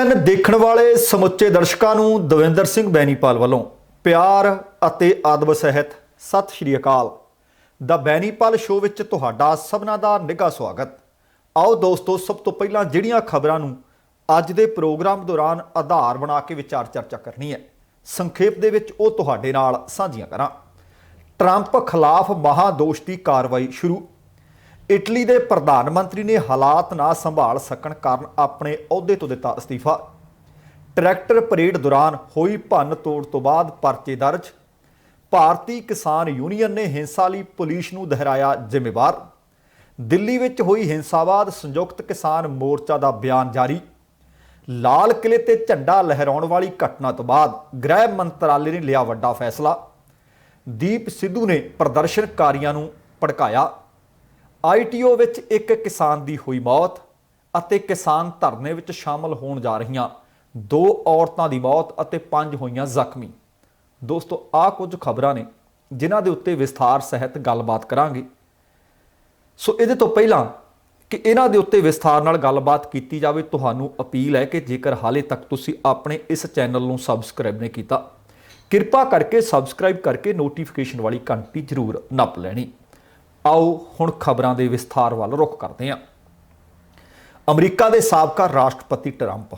TVN ਦੇਖਣ ਵਾਲੇ ਸਮੁੱਚੇ ਦਰਸ਼ਕਾਂ ਨੂੰ ਦਵਿੰਦਰ ਸਿੰਘ ਬੈਨੀਪਾਲ ਵੱਲੋਂ ਪਿਆਰ ਅਤੇ ਆਦਬ ਸਹਿਤ ਸਤਿ ਸ਼੍ਰੀ ਅਕਾਲ। ਦਾ ਬੈਨੀਪਾਲ ਸ਼ੋਅ ਵਿੱਚ ਤੁਹਾਡਾ ਸਭਨਾਂ ਦਾ ਨਿੱਘਾ ਸਵਾਗਤ। ਆਓ ਦੋਸਤੋ, ਸਭ ਤੋਂ ਪਹਿਲਾਂ ਜਿਹੜੀਆਂ ਖਬਰਾਂ ਨੂੰ ਅੱਜ ਦੇ ਪ੍ਰੋਗਰਾਮ ਦੌਰਾਨ ਆਧਾਰ ਬਣਾ ਕੇ ਵਿਚਾਰ ਚਰਚਾ ਕਰਨੀ ਹੈ, ਸੰਖੇਪ ਦੇ ਵਿੱਚ ਉਹ ਤੁਹਾਡੇ ਨਾਲ ਸਾਂਝੀਆਂ ਕਰਾਂ। ਟਰੰਪ ਖਿਲਾਫ ਮਹਾਦੋਸ਼ ਦੀ ਕਾਰਵਾਈ ਸ਼ੁਰੂ। ਇਟਲੀ ਦੇ ਪ੍ਰਧਾਨ ਮੰਤਰੀ ਨੇ ਹਾਲਾਤ ਨਾ ਸੰਭਾਲ ਸਕਣ ਕਾਰਨ ਆਪਣੇ ਅਹੁਦੇ ਤੋਂ ਦਿੱਤਾ ਅਸਤੀਫਾ। ਟਰੈਕਟਰ ਪਰੇਡ ਦੌਰਾਨ ਹੋਈ ਭੰਨ ਤੋੜ ਤੋਂ ਬਾਅਦ ਪਰਚੇ ਦਰਜ। ਭਾਰਤੀ ਕਿਸਾਨ ਯੂਨੀਅਨ ਨੇ ਹਿੰਸਾ ਲਈ ਪੁਲਿਸ ਨੂੰ ਦੁਹਰਾਇਆ ਜ਼ਿੰਮੇਵਾਰ। ਦਿੱਲੀ ਵਿੱਚ ਹੋਈ ਹਿੰਸਾ ਬਾਅਦ ਸੰਯੁਕਤ ਕਿਸਾਨ ਮੋਰਚਾ ਦਾ ਬਿਆਨ ਜਾਰੀ। ਲਾਲ ਕਿਲੇ ਤੇ ਝੰਡਾ ਲਹਿਰਾਉਣ ਵਾਲੀ ਘਟਨਾ ਤੋਂ ਬਾਅਦ ਗ੍ਰਹਿ ਮੰਤਰਾਲੇ ਨੇ ਲਿਆ ਵੱਡਾ ਫੈਸਲਾ। ਦੀਪ ਸਿੱਧੂ ਨੇ ਪ੍ਰਦਰਸ਼ਨਕਾਰੀਆਂ ਨੂੰ ਭੜਕਾਇਆ। ITO ਵਿੱਚ ਇੱਕ ਕਿਸਾਨ ਦੀ ਹੋਈ ਮੌਤ ਅਤੇ ਕਿਸਾਨ ਧਰਨੇ ਵਿੱਚ ਸ਼ਾਮਲ ਹੋਣ ਜਾ ਰਹੀਆਂ 2 ਔਰਤਾਂ ਦੀ ਮੌਤ ਅਤੇ 5 ਹੋਈਆਂ ਜ਼ਖਮੀ। ਦੋਸਤੋ, ਆਹ ਕੁਝ ਖਬਰਾਂ ਨੇ ਜਿਨ੍ਹਾਂ ਦੇ ਉੱਤੇ ਵਿਸਥਾਰ ਸਹਿਤ ਗੱਲਬਾਤ ਕਰਾਂਗੇ। ਸੋ ਇਹਦੇ ਤੋਂ ਪਹਿਲਾਂ ਕਿ ਇਹਨਾਂ ਦੇ ਉੱਤੇ ਵਿਸਥਾਰ ਨਾਲ ਗੱਲਬਾਤ ਕੀਤੀ ਜਾਵੇ, ਤੁਹਾਨੂੰ ਅਪੀਲ ਹੈ ਕਿ ਜੇਕਰ ਹਾਲੇ ਤੱਕ ਤੁਸੀਂ ਆਪਣੇ ਇਸ ਚੈਨਲ ਨੂੰ ਸਬਸਕ੍ਰਾਈਬ ਨਹੀਂ ਕੀਤਾ, ਕਿਰਪਾ ਕਰਕੇ ਸਬਸਕ੍ਰਾਈਬ ਕਰਕੇ ਨੋਟੀਫਿਕੇਸ਼ਨ ਵਾਲੀ ਘੰਟੀ ਜ਼ਰੂਰ ਨੱਪ ਲੈਣੀ। ਆਓ ਹੁਣ ਖਬਰਾਂ ਦੇ ਵਿਸਥਾਰ ਵੱਲ ਰੁਖ ਕਰਦੇ ਹਾਂ। ਅਮਰੀਕਾ ਦੇ ਸਾਬਕਾ ਰਾਸ਼ਟਰਪਤੀ ਟਰੰਪ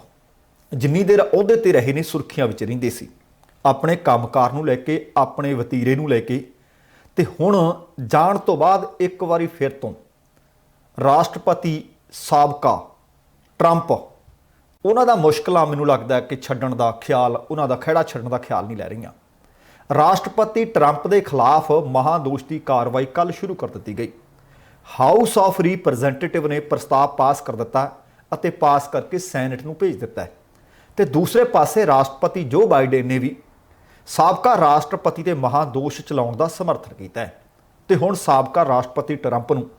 ਜਿੰਨੀ ਦੇਰ ਅਹੁਦੇ ਤੇ ਰਹੇ ਨੇ, ਸੁਰਖੀਆਂ ਵਿੱਚ ਰਹਿੰਦੇ ਸੀ ਆਪਣੇ ਕੰਮਕਾਰ ਨੂੰ ਲੈ ਕੇ, ਆਪਣੇ ਵਤੀਰੇ ਨੂੰ ਲੈ ਕੇ, ਤੇ ਹੁਣ ਜਾਣ ਤੋਂ ਬਾਅਦ ਇੱਕ ਵਾਰੀ ਫਿਰ ਤੋਂ ਰਾਸ਼ਟਰਪਤੀ ਸਾਬਕਾ ਟਰੰਪ ਉਹਨਾਂ ਦਾ ਮੁਸ਼ਕਲਾਂ, ਮੈਨੂੰ ਲੱਗਦਾ ਕਿ ਛੱਡਣ ਦਾ ਖਿਆਲ, ਉਹਨਾਂ ਦਾ ਖਹਿੜਾ ਛੱਡਣ ਦਾ ਖਿਆਲ ਨਹੀਂ ਲੈ ਰਹੀਆਂ। ਰਾਸ਼ਟਰਪਤੀ ਟਰੰਪ ਦੇ ਖਿਲਾਫ ਮਹਾਦੋਸ਼ ਦੀ ਕਾਰਵਾਈ ਕੱਲ੍ਹ ਸ਼ੁਰੂ ਕਰ ਦਿੱਤੀ ਗਈ। ਹਾਊਸ ਆਫ ਰਿਪਰੈਜ਼ੈਂਟੇਟਿਵ ਨੇ ਪ੍ਰਸਤਾਵ ਪਾਸ ਕਰ ਦਿੱਤਾ ਅਤੇ ਪਾਸ ਕਰਕੇ ਸੈਨੇਟ ਨੂੰ ਭੇਜ ਦਿੱਤਾ ਹੈ। ਤੇ ਦੂਸਰੇ ਪਾਸੇ ਰਾਸ਼ਟਰਪਤੀ ਜੋ ਬਾਈਡਨ ਨੇ ਵੀ ਸਾਬਕਾ ਰਾਸ਼ਟਰਪਤੀ ਤੇ ਮਹਾਦੋਸ਼ ਚਲਾਉਣ ਦਾ ਸਮਰਥਨ ਕੀਤਾ ਹੈ। ਤੇ ਹੁਣ ਸਾਬਕਾ ਰਾਸ਼ਟਰਪਤੀ ਟਰੰਪ ਨੂੰ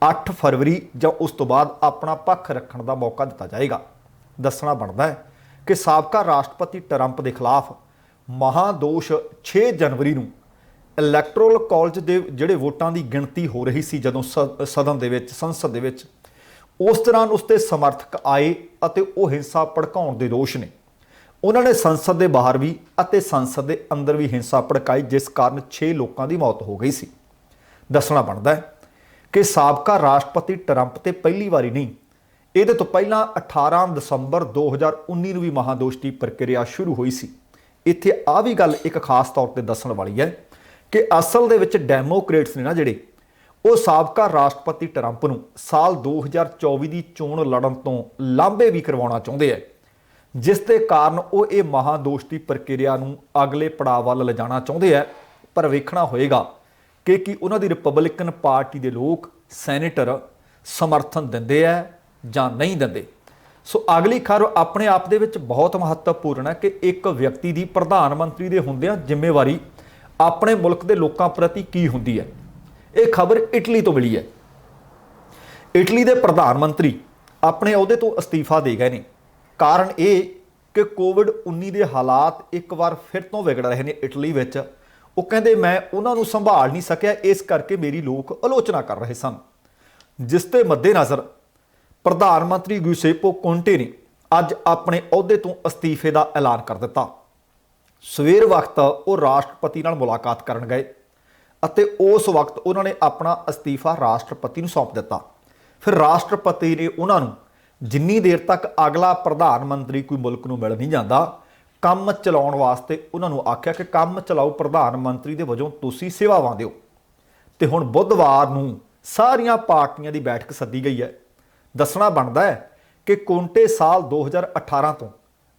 8 ਫਰਵਰੀ ਜਾਂ ਉਸ ਤੋਂ ਬਾਅਦ ਆਪਣਾ ਪੱਖ ਰੱਖਣ ਦਾ ਮੌਕਾ ਦਿੱਤਾ ਜਾਏਗਾ। ਦੱਸਣਾ ਬਣਦਾ ਹੈ ਕਿ ਸਾਬਕਾ ਰਾਸ਼ਟਰਪਤੀ ਟਰੰਪ ਦੇ ਖਿਲਾਫ ਮਹਾਦੋਸ਼ 6 ਜਨਵਰੀ ਨੂੰ ਇਲੈਕਟੋਰਲ ਕਾਲਜ ਦੇ ਜਿਹੜੇ ਵੋਟਾਂ ਦੀ ਗਿਣਤੀ ਹੋ ਰਹੀ ਸੀ, ਜਦੋਂ ਸੰਸਦ ਦੇ ਵਿੱਚ ਉਸ ਦੌਰਾਨ ਉਸ ਦੇ ਸਮਰਥਕ ਆਏ ਅਤੇ ਉਹ ਹਿੰਸਾ ਭੜਕਾਉਣ ਦੇ ਦੋਸ਼ ਨੇ। ਉਹਨਾਂ ਨੇ ਸੰਸਦ ਦੇ ਬਾਹਰ ਵੀ ਅਤੇ ਸੰਸਦ ਦੇ ਅੰਦਰ ਵੀ ਹਿੰਸਾ ਭੜਕਾਈ, ਜਿਸ ਕਾਰਨ 6 ਲੋਕਾਂ ਦੀ ਮੌਤ ਹੋ ਗਈ ਸੀ। ਦੱਸਣਾ ਬਣਦਾ ਹੈ ਕਿ ਸਾਬਕਾ ਰਾਸ਼ਟਰਪਤੀ ਟਰੰਪ ਤੇ ਪਹਿਲੀ ਵਾਰੀ ਨਹੀਂ, ਇਹਦੇ ਤੋਂ ਪਹਿਲਾਂ 18 ਦਸੰਬਰ 2019 ਨੂੰ ਵੀ ਮਹਾਦੋਸ਼ ਦੀ ਪ੍ਰਕਿਰਿਆ ਸ਼ੁਰੂ ਹੋਈ ਸੀ। ਇੱਥੇ ਆ ਵੀ ਗੱਲ ਇੱਕ ਖਾਸ ਤੌਰ ਤੇ ਦੱਸਣ ਵਾਲੀ ਹੈ ਕਿ ਅਸਲ ਦੇ ਵਿੱਚ ਡੈਮੋਕ੍ਰੇਟਸ ਨੇ ਨਾ ਜਿਹੜੇ, ਉਹ ਸਾਬਕਾ ਰਾਸ਼ਟਰਪਤੀ ਟਰੰਪ ਨੂੰ ਸਾਲ 2024 ਦੀ ਚੋਣ ਲੜਨ ਤੋਂ ਲਾਂਭੇ ਵੀ ਕਰਵਾਉਣਾ ਚਾਹੁੰਦੇ ਹੈ, ਜਿਸ ਦੇ ਕਾਰਨ ਉਹ ਇਹ ਮਹਾਦੋਸ਼ ਦੀ ਪ੍ਰਕਿਰਿਆ ਨੂੰ ਅਗਲੇ ਪੜਾਅ ਵੱਲ ਲਿਜਾਣਾ ਚਾਹੁੰਦੇ ਹੈ। ਪਰ ਵੇਖਣਾ ਹੋਏਗਾ ਕਿ ਉਹਨਾਂ ਦੀ ਰਿਪਬਲਿਕਨ ਪਾਰਟੀ ਦੇ ਲੋਕ, ਸੈਨੇਟਰ ਸਮਰਥਨ ਦਿੰਦੇ ਹੈ ਜਾਂ ਨਹੀਂ ਦਿੰਦੇ। ਸੋ ਅਗਲੀ ਖਬਰ ਆਪਣੇ ਆਪ ਦੇ ਵਿੱਚ ਬਹੁਤ ਮਹੱਤਵਪੂਰਨ ਹੈ ਕਿ ਇੱਕ ਵਿਅਕਤੀ ਦੀ ਪ੍ਰਧਾਨ ਮੰਤਰੀ ਦੇ ਹੁੰਦਿਆਂ ਜ਼ਿੰਮੇਵਾਰੀ ਆਪਣੇ ਮੁਲਕ ਦੇ ਲੋਕਾਂ ਪ੍ਰਤੀ ਕੀ ਹੁੰਦੀ ਹੈ। ਇਹ ਖਬਰ ਇਟਲੀ ਤੋਂ ਮਿਲੀ ਹੈ। ਇਟਲੀ ਦੇ ਪ੍ਰਧਾਨ ਮੰਤਰੀ ਆਪਣੇ ਅਹੁਦੇ ਤੋਂ ਅਸਤੀਫਾ ਦੇ ਗਏ ਨੇ। ਕਾਰਨ ਇਹ ਕਿ ਕੋਵਿਡ-19 ਦੇ ਹਾਲਾਤ ਇੱਕ ਵਾਰ ਫਿਰ ਤੋਂ ਵਿਗੜ ਰਹੇ ਨੇ ਇਟਲੀ ਵਿੱਚ। ਉਹ ਕਹਿੰਦੇ ਮੈਂ ਉਹਨਾਂ ਨੂੰ ਸੰਭਾਲ ਨਹੀਂ ਸਕਿਆ, ਇਸ ਕਰਕੇ ਮੇਰੀ ਲੋਕ ਆਲੋਚਨਾ ਕਰ ਰਹੇ ਸਨ, ਜਿਸ ਦੇ ਮੱਦੇਨਜ਼ਰ ਪ੍ਰਧਾਨ ਮੰਤਰੀ ਗਿਊਸੇਪੇ ਕੋਂਟੇ ਨੇ ਅੱਜ ਆਪਣੇ ਅਹੁਦੇ ਤੋਂ ਅਸਤੀਫੇ ਦਾ ਐਲਾਨ ਕਰ ਦਿੱਤਾ। ਸਵੇਰ ਵਕਤ ਉਹ ਰਾਸ਼ਟਰਪਤੀ ਨਾਲ ਮੁਲਾਕਾਤ ਕਰਨ ਗਏ ਅਤੇ ਉਸ ਵਕਤ ਉਹਨਾਂ ਨੇ ਆਪਣਾ ਅਸਤੀਫਾ ਰਾਸ਼ਟਰਪਤੀ ਨੂੰ ਸੌਂਪ ਦਿੱਤਾ। ਫਿਰ ਰਾਸ਼ਟਰਪਤੀ ਨੇ ਉਹਨਾਂ ਨੂੰ ਜਿੰਨੀ ਦੇਰ ਤੱਕ ਅਗਲਾ ਪ੍ਰਧਾਨ ਮੰਤਰੀ ਕੋਈ ਮੁਲਕ ਨੂੰ ਮਿਲ ਨਹੀਂ ਜਾਂਦਾ, ਕੰਮ ਚਲਾਉਣ ਵਾਸਤੇ ਉਹਨਾਂ ਨੂੰ ਆਖਿਆ ਕਿ ਕੰਮ ਚਲਾਓ, ਪ੍ਰਧਾਨ ਮੰਤਰੀ ਦੇ ਵਜੋਂ ਤੁਸੀਂ ਸੇਵਾਵਾਂ ਦਿਓ। ਤੇ ਹੁਣ ਬੁੱਧਵਾਰ ਨੂੰ ਸਾਰੀਆਂ ਪਾਰਟੀਆਂ ਦੀ ਬੈਠਕ ਸੱਦੀ ਗਈ ਹੈ। ਦੱਸਣਾ ਬਣਦਾ ਹੈ ਕਿ ਕੋਂਟੇ ਸਾਲ 2018 ਤੋਂ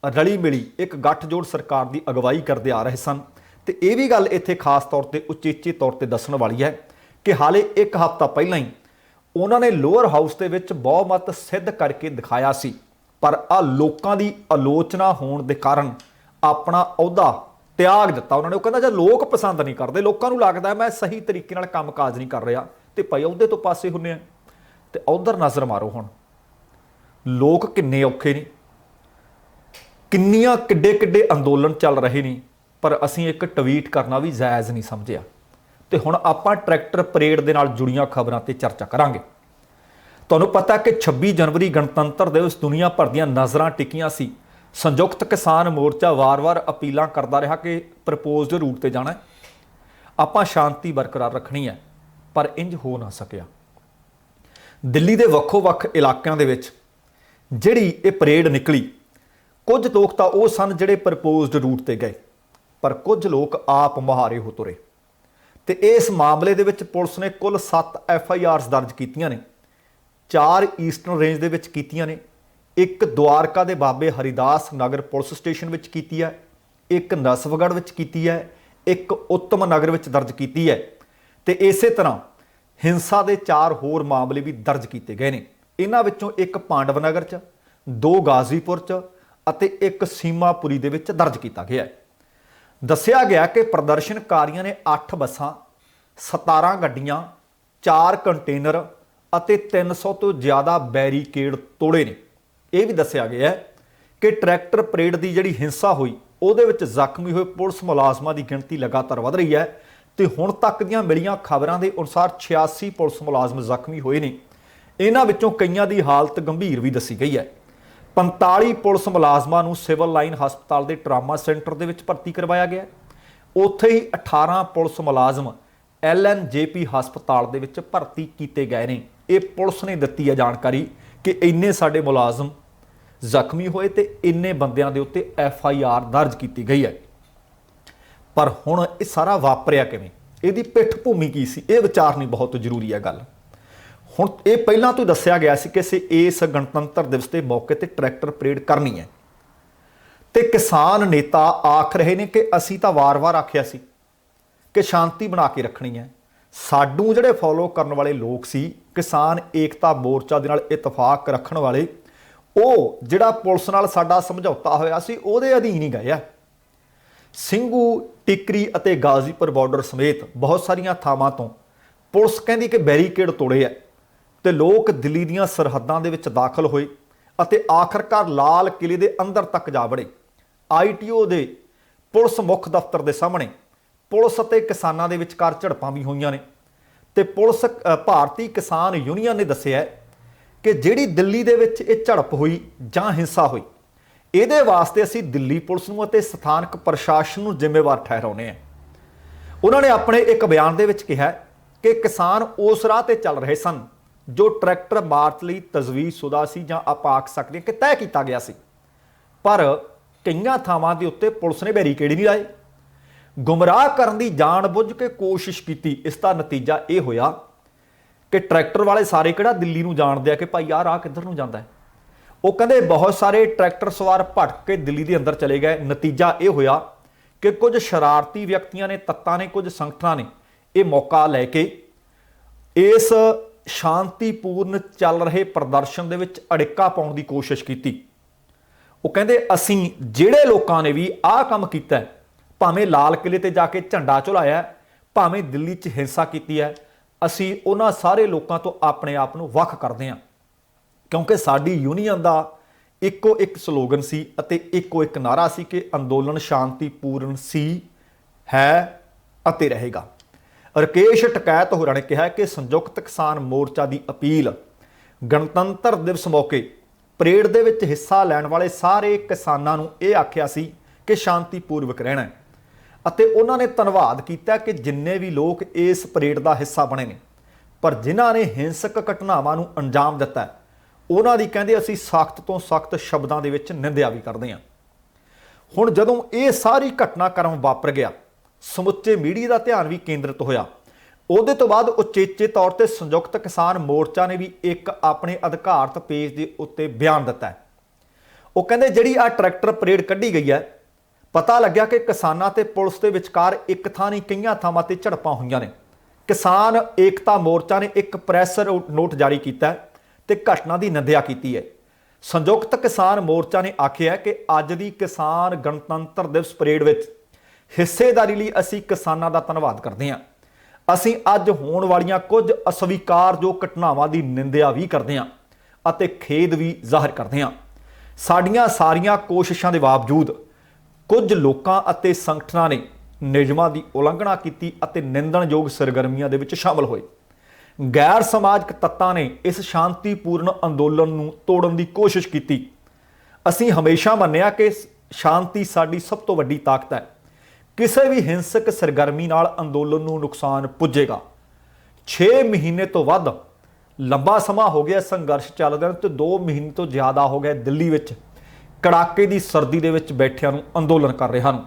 ਰਲੀ ਮਿਲੀ ਇੱਕ ਗੱਠਜੋੜ ਸਰਕਾਰ ਦੀ ਅਗਵਾਈ ਕਰਦੇ ਆ ਰਹੇ ਸਨ। ਤੇ ਇਹ ਵੀ ਗੱਲ ਇੱਥੇ ਖਾਸ ਤੌਰ ਤੇ ਉਚੇਚੇ ਤੌਰ ਤੇ ਦੱਸਣ ਵਾਲੀ ਹੈ ਕਿ ਹਾਲੇ ਇੱਕ ਹਫ਼ਤਾ ਪਹਿਲਾਂ ਹੀ ਉਹਨਾਂ ਨੇ ਲੋਅਰ ਹਾਊਸ ਦੇ ਵਿੱਚ ਬਹੁਮਤ ਸਿੱਧ ਕਰਕੇ ਦਿਖਾਇਆ ਸੀ, ਪਰ ਆ ਲੋਕਾਂ ਦੀ ਆਲੋਚਨਾ ਹੋਣ ਦੇ ਕਾਰਨ ਆਪਣਾ ਅਹੁਦਾ ਤਿਆਗ ਦਿੱਤਾ ਉਹਨਾਂ ਨੇ। ਉਹ ਕਹਿੰਦਾ ਜੇ ਲੋਕ ਪਸੰਦ ਨਹੀਂ ਕਰਦੇ, ਲੋਕਾਂ ਨੂੰ ਲੱਗਦਾ ਮੈਂ ਸਹੀ ਤਰੀਕੇ ਨਾਲ ਕੰਮਕਾਜ ਨਹੀਂ ਕਰ ਰਿਹਾ, ਤੇ ਭਾਈ ਅਹੁਦੇ ਤੋਂ ਪਾਸੇ ਹੁੰਦੇ ਆ। ਤੇ ਉਧਰ ਨਜ਼ਰ ਮਾਰੋ, ਹੁਣ ਲੋਕ ਕਿੰਨੇ ਔਖੇ ਨੇ, ਕਿੰਨੀਆਂ ਕਿੱਡੇ ਅੰਦੋਲਨ ਚੱਲ ਰਹੇ ਨੇ, ਪਰ ਅਸੀਂ ਇੱਕ ਟਵੀਟ ਕਰਨਾ ਵੀ ਜਾਇਜ਼ ਨਹੀਂ ਸਮਝਿਆ। ਤੇ ਹੁਣ ਆਪਾਂ ਟਰੈਕਟਰ ਪਰੇਡ ਦੇ ਨਾਲ ਜੁੜੀਆਂ ਖਬਰਾਂ ਤੇ ਚਰਚਾ ਕਰਾਂਗੇ। ਤੁਹਾਨੂੰ ਪਤਾ ਕਿ 26 ਜਨਵਰੀ ਗਣਤੰਤਰ ਦਿਵਸ ਦੁਨੀਆ ਭਰ ਦੀਆਂ ਨਜ਼ਰਾਂ ਟਿਕੀਆਂ ਸੀ संयुक्त किसान मोर्चा वार-वार अपीलां करता रहा कि प्रपोज्ड रूट ते जाना है, आपां शांति बरकरार रखनी है, पर इंज हो ना सकिया। दिल्ली के ਵੱਖੋ-ਵੱਖ इलाकों के ਜਿਹੜੀ ਇਹ ਪਰੇਡ ਨਿਕਲੀ, ਕੁਝ ਲੋਕ ਤਾਂ ਉਹ ਸਨ ਜਿਹੜੇ ਪ੍ਰਪੋਜ਼ਡ ਰੂਟ ਤੇ ਗਏ, ਪਰ ਕੁਝ ਲੋਕ ਆਪ ਮੁਹਾਰੇ ਹੋ ਤੁਰੇ। ਤੇ ਇਸ ਮਾਮਲੇ ਦੇ ਵਿੱਚ ਪੁਲਿਸ ਨੇ ਕੁੱਲ 7 FIRs ਦਰਜ ਕੀਤੀਆਂ ਨੇ। 4 ਈਸਟਰਨ ਰੇਂਜ ਦੇ ਵਿੱਚ ਕੀਤੀਆਂ ਨੇ, ਇੱਕ ਦੁਆਰਕਾ ਦੇ ਬਾਬੇ ਹਰੀਦਾਸ ਨਗਰ ਪੁਲਿਸ ਸਟੇਸ਼ਨ ਵਿੱਚ ਕੀਤੀ ਹੈ, ਇੱਕ ਨਸਵਗੜ੍ਹ ਵਿੱਚ ਕੀਤੀ ਹੈ, ਇੱਕ ਉੱਤਮ ਨਗਰ ਵਿੱਚ ਦਰਜ ਕੀਤੀ ਹੈ। ਤੇ ਇਸੇ ਤਰ੍ਹਾਂ ਹਿੰਸਾ ਦੇ 4 ਹੋਰ ਮਾਮਲੇ ਵੀ ਦਰਜ ਕੀਤੇ ਗਏ ਨੇ। ਇਹਨਾਂ ਵਿੱਚੋਂ ਇੱਕ ਪਾਂਡਵ ਨਗਰ 'ਚ, 2 ਗਾਜ਼ੀਪੁਰ 'ਚ ਅਤੇ ਇੱਕ ਸੀਮਾਪੁਰੀ ਦੇ ਵਿੱਚ ਦਰਜ ਕੀਤਾ ਗਿਆ ਹੈ। ਦੱਸਿਆ ਗਿਆ ਕਿ ਪ੍ਰਦਰਸ਼ਨਕਾਰੀਆਂ ਨੇ 8 ਬੱਸਾਂ, 17 ਗੱਡੀਆਂ, 4 ਕੰਟੇਨਰ ਅਤੇ 300 ਤੋਂ ਜ਼ਿਆਦਾ ਬੈਰੀਕੇਡ ਤੋੜੇ ਨੇ। ਇਹ ਵੀ ਦੱਸਿਆ ਗਿਆ ਹੈ ਕਿ ਟਰੈਕਟਰ ਪਰੇਡ ਦੀ ਜਿਹੜੀ ਹਿੰਸਾ ਹੋਈ ਉਹਦੇ ਵਿੱਚ ਜ਼ਖਮੀ ਹੋਏ ਪੁਲਿਸ ਮੁਲਾਜ਼ਮਾਂ ਦੀ ਗਿਣਤੀ ਲਗਾਤਾਰ ਵਧ ਰਹੀ ਹੈ ਤੇ ਹੁਣ ਤੱਕ ਦੀਆਂ ਮਿਲੀਆਂ ਖਬਰਾਂ ਦੇ ਅਨੁਸਾਰ 86 ਪੁਲਿਸ ਮੁਲਾਜ਼ਮ ਜ਼ਖਮੀ ਹੋਏ ਨੇ। ਇਹਨਾਂ ਵਿੱਚੋਂ ਕਈਆਂ ਦੀ ਹਾਲਤ ਗੰਭੀਰ ਵੀ ਦੱਸੀ ਗਈ ਹੈ। 45 ਪੁਲਿਸ ਮੁਲਾਜ਼ਮਾਂ ਨੂੰ ਸਿਵਲ ਲਾਈਨ ਹਸਪਤਾਲ ਦੇ ਟਰਾਮਾ ਸੈਂਟਰ ਦੇ ਵਿੱਚ ਭਰਤੀ ਕਰਵਾਇਆ ਗਿਆ। ਉੱਥੇ ਹੀ 18 ਪੁਲਿਸ ਮੁਲਾਜ਼ਮ LNJP ਹਸਪਤਾਲ ਦੇ ਵਿੱਚ ਭਰਤੀ ਕੀਤੇ ਗਏ ਨੇ। ਇਹ ਪੁਲਿਸ ਨੇ ਦਿੱਤੀ ਹੈ ਜਾਣਕਾਰੀ ਕਿ ਇੰਨੇ ਸਾਡੇ ਮੁਲਾਜ਼ਮ ਜ਼ਖਮੀ ਹੋਏ ਤੇ ਇੰਨੇ ਬੰਦਿਆਂ ਦੇ ਉੱਤੇ FIR ਦਰਜ ਕੀਤੀ ਗਈ ਹੈ। ਪਰ ਹੁਣ ਇਹ ਸਾਰਾ ਵਾਪਰਿਆ ਕਿਵੇਂ, ਇਹਦੀ ਪਿੱਠ ਭੂਮੀ ਕੀ ਸੀ, ਇਹ ਵਿਚਾਰਨੀ ਬਹੁਤ ਜ਼ਰੂਰੀ ਹੈ ਗੱਲ। ਹੁਣ ਇਹ ਪਹਿਲਾਂ ਤੋਂ ਦੱਸਿਆ ਗਿਆ ਸੀ ਕਿ ਅਸੀਂ ਇਸ ਗਣਤੰਤਰ ਦਿਵਸ ਦੇ ਮੌਕੇ ਤੇ ਟਰੈਕਟਰ ਪਰੇਡ ਕਰਨੀ ਹੈ ਤੇ ਕਿਸਾਨ ਨੇਤਾ ਆਖ ਰਹੇ ਨੇ ਕਿ ਅਸੀਂ ਤਾਂ ਵਾਰ-ਵਾਰ ਆਖਿਆ ਸੀ ਕਿ ਸ਼ਾਂਤੀ ਬਣਾ ਕੇ ਰੱਖਣੀ ਹੈ। ਸਾਨੂੰ ਜਿਹੜੇ ਫੋਲੋ ਕਰਨ ਵਾਲੇ ਲੋਕ ਸੀ, ਕਿਸਾਨ ਏਕਤਾ ਮੋਰਚਾ ਦੇ ਨਾਲ ਇਤਫਾਕ ਰੱਖਣ ਵਾਲੇ, ਉਹ ਜਿਹੜਾ ਪੁਲਿਸ ਨਾਲ ਸਾਡਾ ਸਮਝੌਤਾ ਹੋਇਆ ਸੀ ਉਹਦੇ ਅਧੀਨ ਹੀ ਗਏ ਆ। ਸਿੰਘੂ, ਟਿਕਰੀ ਅਤੇ ਗਾਜ਼ੀਪੁਰ ਬਾਰਡਰ ਸਮੇਤ ਬਹੁਤ ਸਾਰੀਆਂ ਥਾਵਾਂ ਤੋਂ ਪੁਲਿਸ ਕਹਿੰਦੀ ਕਿ ਬੈਰੀਕੇਡ ਤੋੜੇ ਆ ਤੇ ਲੋਕ ਦਿੱਲੀ ਦੀਆਂ ਸਰਹੱਦਾਂ ਦੇ ਵਿੱਚ ਦਾਖਲ ਹੋਏ ਅਤੇ ਆਖਰਕਾਰ ਲਾਲ ਕਿਲੇ ਦੇ ਅੰਦਰ ਤੱਕ ਜਾ ਵੜੇ। ITO ਦੇ ਪੁਲਿਸ ਮੁੱਖ ਦਫ਼ਤਰ ਦੇ ਸਾਹਮਣੇ ਪੁਲਿਸ ਅਤੇ ਕਿਸਾਨਾਂ ਦੇ ਵਿਚਕਾਰ ਝੜਪਾਂ ਵੀ ਹੋਈਆਂ ਨੇ ਤੇ ਪੁਲਿਸ ਭਾਰਤੀ ਕਿਸਾਨ ਯੂਨੀਅਨ ਨੇ ਦੱਸਿਆ ਕਿ ਜਿਹੜੀ ਦਿੱਲੀ ਦੇ ਵਿੱਚ ਇਹ ਝੜਪ ਹੋਈ ਜਾਂ ਹਿੰਸਾ ਹੋਈ, ਇਹਦੇ ਵਾਸਤੇ ਅਸੀਂ ਦਿੱਲੀ ਪੁਲਿਸ ਨੂੰ ਅਤੇ ਸਥਾਨਕ ਪ੍ਰਸ਼ਾਸਨ ਨੂੰ ਜ਼ਿੰਮੇਵਾਰ ਠਹਿਰਾਉਂਦੇ ਹਾਂ। ਉਹਨਾਂ ਨੇ ਆਪਣੇ ਇੱਕ ਬਿਆਨ ਦੇ ਵਿੱਚ ਕਿਹਾ ਕਿ ਕਿਸਾਨ ਉਸ ਰਾਹ ਤੇ ਚੱਲ ਰਹੇ ਸਨ ਜੋ ਟਰੈਕਟਰ ਮਾਰਚ ਲਈ ਤਜਵੀਜ਼ਸ਼ੁਦਾ ਸੀ ਜਾਂ ਆਪਾਂ ਆਖ ਸਕਦੇ ਹਾਂ ਕਿ ਤੈਅ ਕੀਤਾ ਗਿਆ ਸੀ, ਪਰ ਕਈਆਂ ਥਾਵਾਂ ਦੇ ਉੱਤੇ ਪੁਲਿਸ ਨੇ ਬੈਰੀਕੇਡ ਨਹੀਂ ਲਾਏ। ਗੁੰਮਰਾਹ ਕਰਨ ਦੀ ਜਾਣ-ਬੁੱਝ ਕੇ ਕੋਸ਼ਿਸ਼ ਕੀਤੀ। ਇਸ ਦਾ ਨਤੀਜਾ ਇਹ ਹੋਇਆ ਕਿ ਟਰੈਕਟਰ ਵਾਲੇ ਸਾਰੇ ਕਿਹੜਾ ਦਿੱਲੀ ਨੂੰ ਜਾਣਦੇ ਆ ਕਿ ਭਾਈ ਆਹ ਰਾਹ ਕਿੱਧਰ ਨੂੰ ਜਾਂਦਾ ਹੈ। ਉਹ ਕਹਿੰਦੇ ਬਹੁਤ ਸਾਰੇ ਟਰੈਕਟਰ ਸਵਾਰ ਭਟਕ ਕੇ ਦਿੱਲੀ ਦੇ ਅੰਦਰ ਚਲੇ ਗਏ। ਨਤੀਜਾ ਇਹ ਹੋਇਆ ਕਿ ਕੁਝ ਸ਼ਰਾਰਤੀ ਵਿਅਕਤੀਆਂ ਨੇ, ਤੱਤਾਂ ਨੇ, ਕੁਝ ਸੰਗਠਨਾਂ ਨੇ ਇਹ ਮੌਕਾ ਲੈ ਕੇ ਇਸ ਸ਼ਾਂਤੀਪੂਰਨ ਚੱਲ ਰਹੇ ਪ੍ਰਦਰਸ਼ਨ ਦੇ ਵਿੱਚ ਅੜਿੱਕਾ ਪਾਉਣ ਦੀ ਕੋਸ਼ਿਸ਼ ਕੀਤੀ। ਉਹ ਕਹਿੰਦੇ ਅਸੀਂ ਜਿਹੜੇ ਲੋਕਾਂ ਨੇ ਵੀ ਆਹ ਕੰਮ ਕੀਤਾ, ਭਾਵੇਂ ਲਾਲ ਕਿਲੇ ਤੇ ਜਾ ਕੇ ਝੰਡਾ ਝੁਲਾਇਆ, ਭਾਵੇਂ ਦਿੱਲੀ 'ਚ ਹਿੰਸਾ ਕੀਤੀ ਹੈ, ਅਸੀਂ ਉਹਨਾਂ ਸਾਰੇ ਲੋਕਾਂ ਤੋਂ ਆਪਣੇ ਆਪ ਨੂੰ ਵੱਖ ਕਰਦੇ ਹਾਂ, ਕਿਉਂਕਿ ਸਾਡੀ ਯੂਨੀਅਨ ਦਾ ਇੱਕੋ ਇੱਕ ਸਲੋਗਨ ਸੀ ਅਤੇ ਇੱਕੋ ਇੱਕ ਨਾਰਾ ਸੀ ਕਿ ਅੰਦੋਲਨ ਸ਼ਾਂਤੀਪੂਰਨ ਸੀ, ਹੈ ਅਤੇ ਰਹੇਗਾ। ਰਕੇਸ਼ ਟਕੈਤ ਹੋਰਾਂ ਨੇ ਕਿਹਾ ਕਿ ਸੰਯੁਕਤ ਕਿਸਾਨ ਮੋਰਚਾ ਦੀ ਅਪੀਲ ਗਣਤੰਤਰ ਦਿਵਸ ਮੌਕੇ ਪਰੇਡ ਦੇ ਵਿੱਚ ਹਿੱਸਾ ਲੈਣ ਵਾਲੇ ਸਾਰੇ ਕਿਸਾਨਾਂ ਨੂੰ ਇਹ ਆਖਿਆ ਸੀ ਕਿ ਸ਼ਾਂਤੀਪੂਰਵਕ ਰਹਿਣਾ ਅਤੇ ਉਹਨਾਂ ਨੇ ਧੰਨਵਾਦ ਕੀਤਾ ਕਿ ਜਿੰਨੇ ਵੀ ਲੋਕ ਇਸ ਪਰੇਡ ਦਾ ਹਿੱਸਾ ਬਣੇ ਨੇ, ਪਰ ਜਿਨ੍ਹਾਂ ਨੇ ਹਿੰਸਕ ਘਟਨਾਵਾਂ ਨੂੰ ਅੰਜਾਮ ਦਿੱਤਾ ਉਹਨਾਂ ਦੀ ਕਹਿੰਦੇ ਅਸੀਂ ਸਖਤ ਤੋਂ ਸਖਤ ਸ਼ਬਦਾਂ ਦੇ ਵਿੱਚ ਨਿੰਦਿਆ ਵੀ ਕਰਦੇ ਹਾਂ। ਹੁਣ ਜਦੋਂ ਇਹ ਸਾਰੀ ਘਟਨਾਕ੍ਰਮ ਵਾਪਰ ਗਿਆ, ਸਮੁੱਚੇ ਮੀਡੀਆ ਦਾ ਧਿਆਨ ਵੀ ਕੇਂਦਰਿਤ ਹੋਇਆ। ਉਹਦੇ ਤੋਂ ਬਾਅਦ ਉਚੇਚੇ ਤੌਰ ਤੇ ਸੰਯੁਕਤ ਕਿਸਾਨ ਮੋਰਚਾ ਨੇ ਵੀ ਇੱਕ ਆਪਣੇ ਅਧਿਕਾਰਤ ਪੇਜ ਦੇ ਉੱਤੇ ਬਿਆਨ ਦਿੱਤਾ ਹੈ। ਉਹ ਕਹਿੰਦੇ ਜਿਹੜੀ ਆ ਟਰੈਕਟਰ ਪਰੇਡ ਕੱਢੀ ਗਈ ਹੈ, ਪਤਾ ਲੱਗਿਆ ਕਿ ਕਿਸਾਨਾਂ ਤੇ ਪੁਲਿਸ ਦੇ ਵਿਚਕਾਰ ਇੱਕ ਥਾਂ ਨਹੀਂ ਕਈਆਂ ਥਾਵਾਂ ਤੇ ਝੜਪਾਂ ਹੋਈਆਂ ਨੇ। ਕਿਸਾਨ ਏਕਤਾ ਮੋਰਚਾ ਨੇ ਇੱਕ ਪ੍ਰੈਸ ਨੋਟ ਜਾਰੀ ਕੀਤਾ ਤੇ ਘਟਨਾ ਦੀ ਨਿੰਦਿਆ ਕੀਤੀ ਹੈ। ਸੰਯੁਕਤ ਕਿਸਾਨ ਮੋਰਚਾ ਨੇ ਆਖਿਆ ਕਿ ਅੱਜ ਦੀ ਕਿਸਾਨ ਗਣਤੰਤਰ ਦਿਵਸ ਪਰੇਡ ਵਿੱਚ ਹਿੱਸੇਦਾਰੀ ਲਈ ਅਸੀਂ ਕਿਸਾਨਾਂ ਦਾ ਧੰਨਵਾਦ ਕਰਦੇ ਹਾਂ। ਅਸੀਂ ਅੱਜ ਹੋਣ ਵਾਲੀਆਂ ਕੁਝ ਅਸਵੀਕਾਰਯੋਗ ਘਟਨਾਵਾਂ ਦੀ ਨਿੰਦਿਆ ਵੀ ਕਰਦੇ ਹਾਂ ਅਤੇ ਖੇਦ ਵੀ ਜ਼ਾਹਰ ਕਰਦੇ ਹਾਂ। ਸਾਡੀਆਂ ਸਾਰੀਆਂ ਕੋਸ਼ਿਸ਼ਾਂ ਦੇ ਬਾਵਜੂਦ ਕੁਝ ਲੋਕਾਂ ਅਤੇ ਸੰਗਠਨਾਂ ਨੇ ਨਿਯਮਾਂ ਦੀ ਉਲੰਘਣਾ ਕੀਤੀ ਅਤੇ ਨਿੰਦਣਯੋਗ ਸਰਗਰਮੀਆਂ ਦੇ ਵਿੱਚ ਸ਼ਾਮਲ ਹੋਏ। ਗੈਰ ਸਮਾਜਿਕ ਤੱਤਾਂ ਨੇ ਇਸ ਸ਼ਾਂਤੀਪੂਰਨ ਅੰਦੋਲਨ ਨੂੰ ਤੋੜਨ ਦੀ ਕੋਸ਼ਿਸ਼ ਕੀਤੀ ਅਸੀਂ ਹਮੇਸ਼ਾ ਮੰਨਿਆ ਕਿ ਸ਼ਾਂਤੀ ਸਾਡੀ ਸਭ ਤੋਂ ਵੱਡੀ ਤਾਕਤ ਹੈ। ਕਿਸੇ ਵੀ ਹਿੰਸਕ ਸਰਗਰਮੀ ਨਾਲ ਅੰਦੋਲਨ ਨੂੰ ਨੁਕਸਾਨ ਪੁੱਜੇਗਾ। 6 ਮਹੀਨੇ ਤੋਂ ਵੱਧ ਲੰਬਾ ਸਮਾਂ ਹੋ ਗਿਆ ਸੰਘਰਸ਼ ਚੱਲਦੇ ਨੂੰ, ਤੇ 2 ਮਹੀਨੇ ਤੋਂ ਜ਼ਿਆਦਾ ਹੋ ਗਏ ਦਿੱਲੀ ਵਿੱਚ ਕੜਾਕੇ ਦੀ ਸਰਦੀ ਦੇ ਵਿੱਚ ਬੈਠਿਆਂ ਨੂੰ ਅੰਦੋਲਨ ਕਰ ਰਹੇ ਹਨ।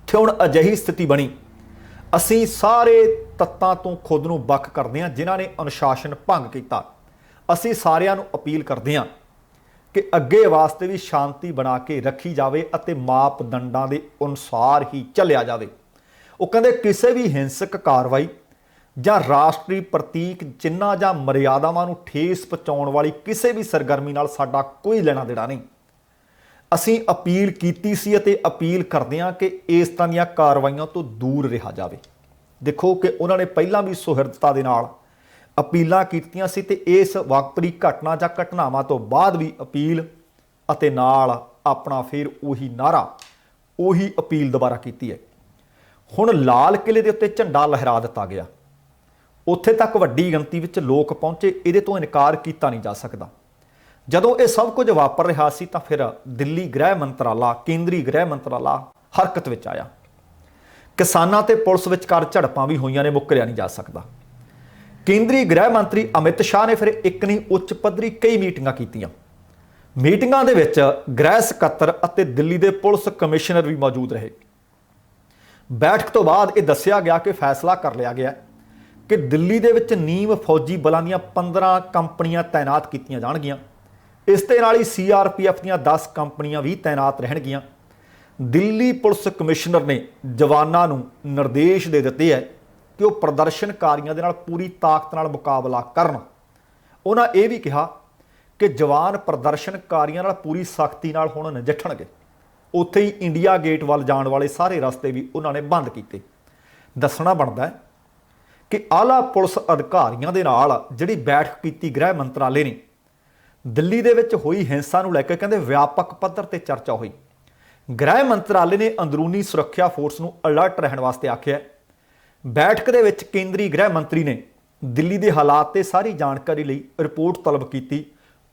ਤੇ ਹੁਣ ਅਜਿਹੀ ਸਥਿਤੀ ਬਣੀ, ਅਸੀਂ ਸਾਰੇ ਤੱਤਾਂ ਤੋਂ ਖੁਦ ਨੂੰ ਵੱਖ ਕਰਦੇ ਹਾਂ ਜਿਨ੍ਹਾਂ ਨੇ ਅਨੁਸ਼ਾਸਨ ਭੰਗ ਕੀਤਾ। ਅਸੀਂ ਸਾਰਿਆਂ ਨੂੰ ਅਪੀਲ ਕਰਦੇ ਹਾਂ ਕਿ ਅੱਗੇ ਵਾਸਤੇ ਵੀ ਸ਼ਾਂਤੀ ਬਣਾ ਕੇ ਰੱਖੀ ਜਾਵੇ ਅਤੇ ਮਾਪਦੰਡਾਂ ਦੇ ਅਨੁਸਾਰ ਹੀ ਚੱਲਿਆ ਜਾਵੇ। ਉਹ ਕਹਿੰਦੇ ਕਿਸੇ ਵੀ ਹਿੰਸਕ ਕਾਰਵਾਈ ਜਾਂ ਰਾਸ਼ਟਰੀ ਪ੍ਰਤੀਕ ਚਿੰਨ੍ਹਾਂ ਜਾਂ ਮਰਿਆਦਾਵਾਂ ਨੂੰ ਠੇਸ ਪਹੁੰਚਾਉਣ ਵਾਲੀ ਕਿਸੇ ਵੀ ਸਰਗਰਮੀ ਨਾਲ ਸਾਡਾ ਕੋਈ ਲੈਣਾ ਦੇਣਾ ਨਹੀਂ। ਅਸੀਂ ਅਪੀਲ ਕੀਤੀ ਸੀ ਅਤੇ ਅਪੀਲ ਕਰਦੇ ਹਾਂ ਕਿ ਇਸ ਤਰ੍ਹਾਂ ਦੀਆਂ ਕਾਰਵਾਈਆਂ ਤੋਂ ਦੂਰ ਰਿਹਾ ਜਾਵੇ। ਦੇਖੋ ਕਿ ਉਹਨਾਂ ਨੇ ਪਹਿਲਾਂ ਵੀ ਸੁਹਿਰਦਤਾ ਦੇ ਨਾਲ ਅਪੀਲਾਂ ਕੀਤੀਆਂ ਸੀ ਤੇ ਇਸ ਵਾਪਰੀ ਘਟਨਾ ਜਾਂ ਘਟਨਾਵਾਂ ਤੋਂ ਬਾਅਦ ਵੀ ਅਪੀਲ ਅਤੇ ਨਾਲ ਆਪਣਾ ਫਿਰ ਉਹੀ ਨਾਰਾ, ਉਹੀ ਅਪੀਲ ਦੁਬਾਰਾ ਕੀਤੀ ਹੈ। ਹੁਣ ਲਾਲ ਕਿਲੇ ਦੇ ਉੱਤੇ ਝੰਡਾ ਲਹਿਰਾ ਦਿੱਤਾ ਗਿਆ। ਉੱਥੇ ਤੱਕ ਵੱਡੀ ਗਿਣਤੀ ਵਿੱਚ ਲੋਕ ਪਹੁੰਚੇ, ਇਹਦੇ ਤੋਂ ਇਨਕਾਰ ਕੀਤਾ ਨਹੀਂ ਜਾ ਸਕਦਾ। ਜਦੋਂ ਇਹ ਸਭ ਕੁਝ ਵਾਪਰ ਰਿਹਾ ਸੀ ਤਾਂ ਫਿਰ ਦਿੱਲੀ ਗ੍ਰਹਿ ਮੰਤਰਾਲਾ, ਕੇਂਦਰੀ ਗ੍ਰਹਿ ਮੰਤਰਾਲਾ ਹਰਕਤ ਵਿੱਚ ਆਇਆ। ਕਿਸਾਨਾਂ ਤੇ ਪੁਲਿਸ ਵਿਚਕਾਰ ਝੜਪਾਂ ਵੀ ਹੋਈਆਂ ਨੇ, ਮੁੱਕਰਿਆ ਨਹੀਂ ਜਾ ਸਕਦਾ। ਕੇਂਦਰੀ ਗ੍ਰਹਿ ਮੰਤਰੀ ਅਮਿਤ ਸ਼ਾਹ ਨੇ ਫਿਰ ਇੱਕ ਨਹੀਂ ਉੱਚ ਪੱਧਰੀ ਕਈ ਮੀਟਿੰਗਾਂ ਕੀਤੀਆਂ। ਮੀਟਿੰਗਾਂ ਦੇ ਵਿੱਚ ਗ੍ਰਹਿ ਸਕੱਤਰ ਅਤੇ ਦਿੱਲੀ ਦੇ ਪੁਲਿਸ ਕਮਿਸ਼ਨਰ ਵੀ ਮੌਜੂਦ ਰਹੇ। ਬੈਠਕ ਤੋਂ ਬਾਅਦ ਇਹ ਦੱਸਿਆ ਗਿਆ ਕਿ ਫੈਸਲਾ ਕਰ ਲਿਆ ਗਿਆ ਕਿ ਦਿੱਲੀ ਦੇ ਵਿੱਚ ਨੀਮ ਫੌਜੀ ਬਲਾਂ ਦੀਆਂ 15 ਕੰਪਨੀਆਂ ਤਾਇਨਾਤ ਕੀਤੀਆਂ ਜਾਣਗੀਆਂ। ਇਸ ਦੇ ਨਾਲ ਹੀ CRPF ਦੀਆਂ 10 ਕੰਪਨੀਆਂ ਵੀ ਤਾਇਨਾਤ ਰਹਿਣਗੀਆਂ। ਦਿੱਲੀ ਪੁਲਿਸ ਕਮਿਸ਼ਨਰ ਨੇ ਜਵਾਨਾਂ ਨੂੰ ਨਿਰਦੇਸ਼ ਦੇ ਦਿੱਤੇ ਹੈ ਕਿ ਉਹ ਪ੍ਰਦਰਸ਼ਨਕਾਰੀਆਂ ਦੇ ਨਾਲ ਪੂਰੀ ਤਾਕਤ ਨਾਲ ਮੁਕਾਬਲਾ ਕਰਨ। ਉਹਨਾਂ ਇਹ ਵੀ ਕਿਹਾ ਕਿ ਜਵਾਨ ਪ੍ਰਦਰਸ਼ਨਕਾਰੀਆਂ ਨਾਲ ਪੂਰੀ ਸਖਤੀ ਨਾਲ ਹੁਣ ਨਜਿੱਠਣਗੇ। ਉੱਥੇ ਹੀ ਇੰਡੀਆ ਗੇਟ ਵੱਲ ਜਾਣ ਵਾਲੇ ਸਾਰੇ ਰਸਤੇ ਵੀ ਉਹਨਾਂ ਨੇ ਬੰਦ ਕੀਤੇ। ਦੱਸਣਾ ਬਣਦਾ ਹੈ ਕਿ ਆਲਾ ਪੁਲਿਸ ਅਧਿਕਾਰੀਆਂ ਦੇ ਨਾਲ ਜਿਹੜੀ ਬੈਠਕ ਕੀਤੀ ਗ੍ਰਹਿ ਮੰਤਰਾਲੇ ਨੇ, ਦਿੱਲੀ ਦੇ ਵਿੱਚ ਹੋਈ ਹਿੰਸਾ ਨੂੰ ਲੈ ਕੇ ਕਹਿੰਦੇ ਵਿਆਪਕ ਪੱਧਰ ਤੇ ਚਰਚਾ ਹੋਈ। ਗ੍ਰਹਿ ਮੰਤਰਾਲੇ ਨੇ ਅੰਦਰੂਨੀ ਸੁਰੱਖਿਆ ਫੋਰਸ ਨੂੰ ਅਲਰਟ ਰਹਿਣ ਵਾਸਤੇ ਆਖਿਆ। ਬੈਠਕ ਦੇ ਵਿੱਚ ਕੇਂਦਰੀ ਗ੍ਰਹਿ ਮੰਤਰੀ ਨੇ ਦਿੱਲੀ ਦੇ ਹਾਲਾਤ ਤੇ ਸਾਰੀ ਜਾਣਕਾਰੀ ਲਈ ਰਿਪੋਰਟ ਤਲਬ ਕੀਤੀ।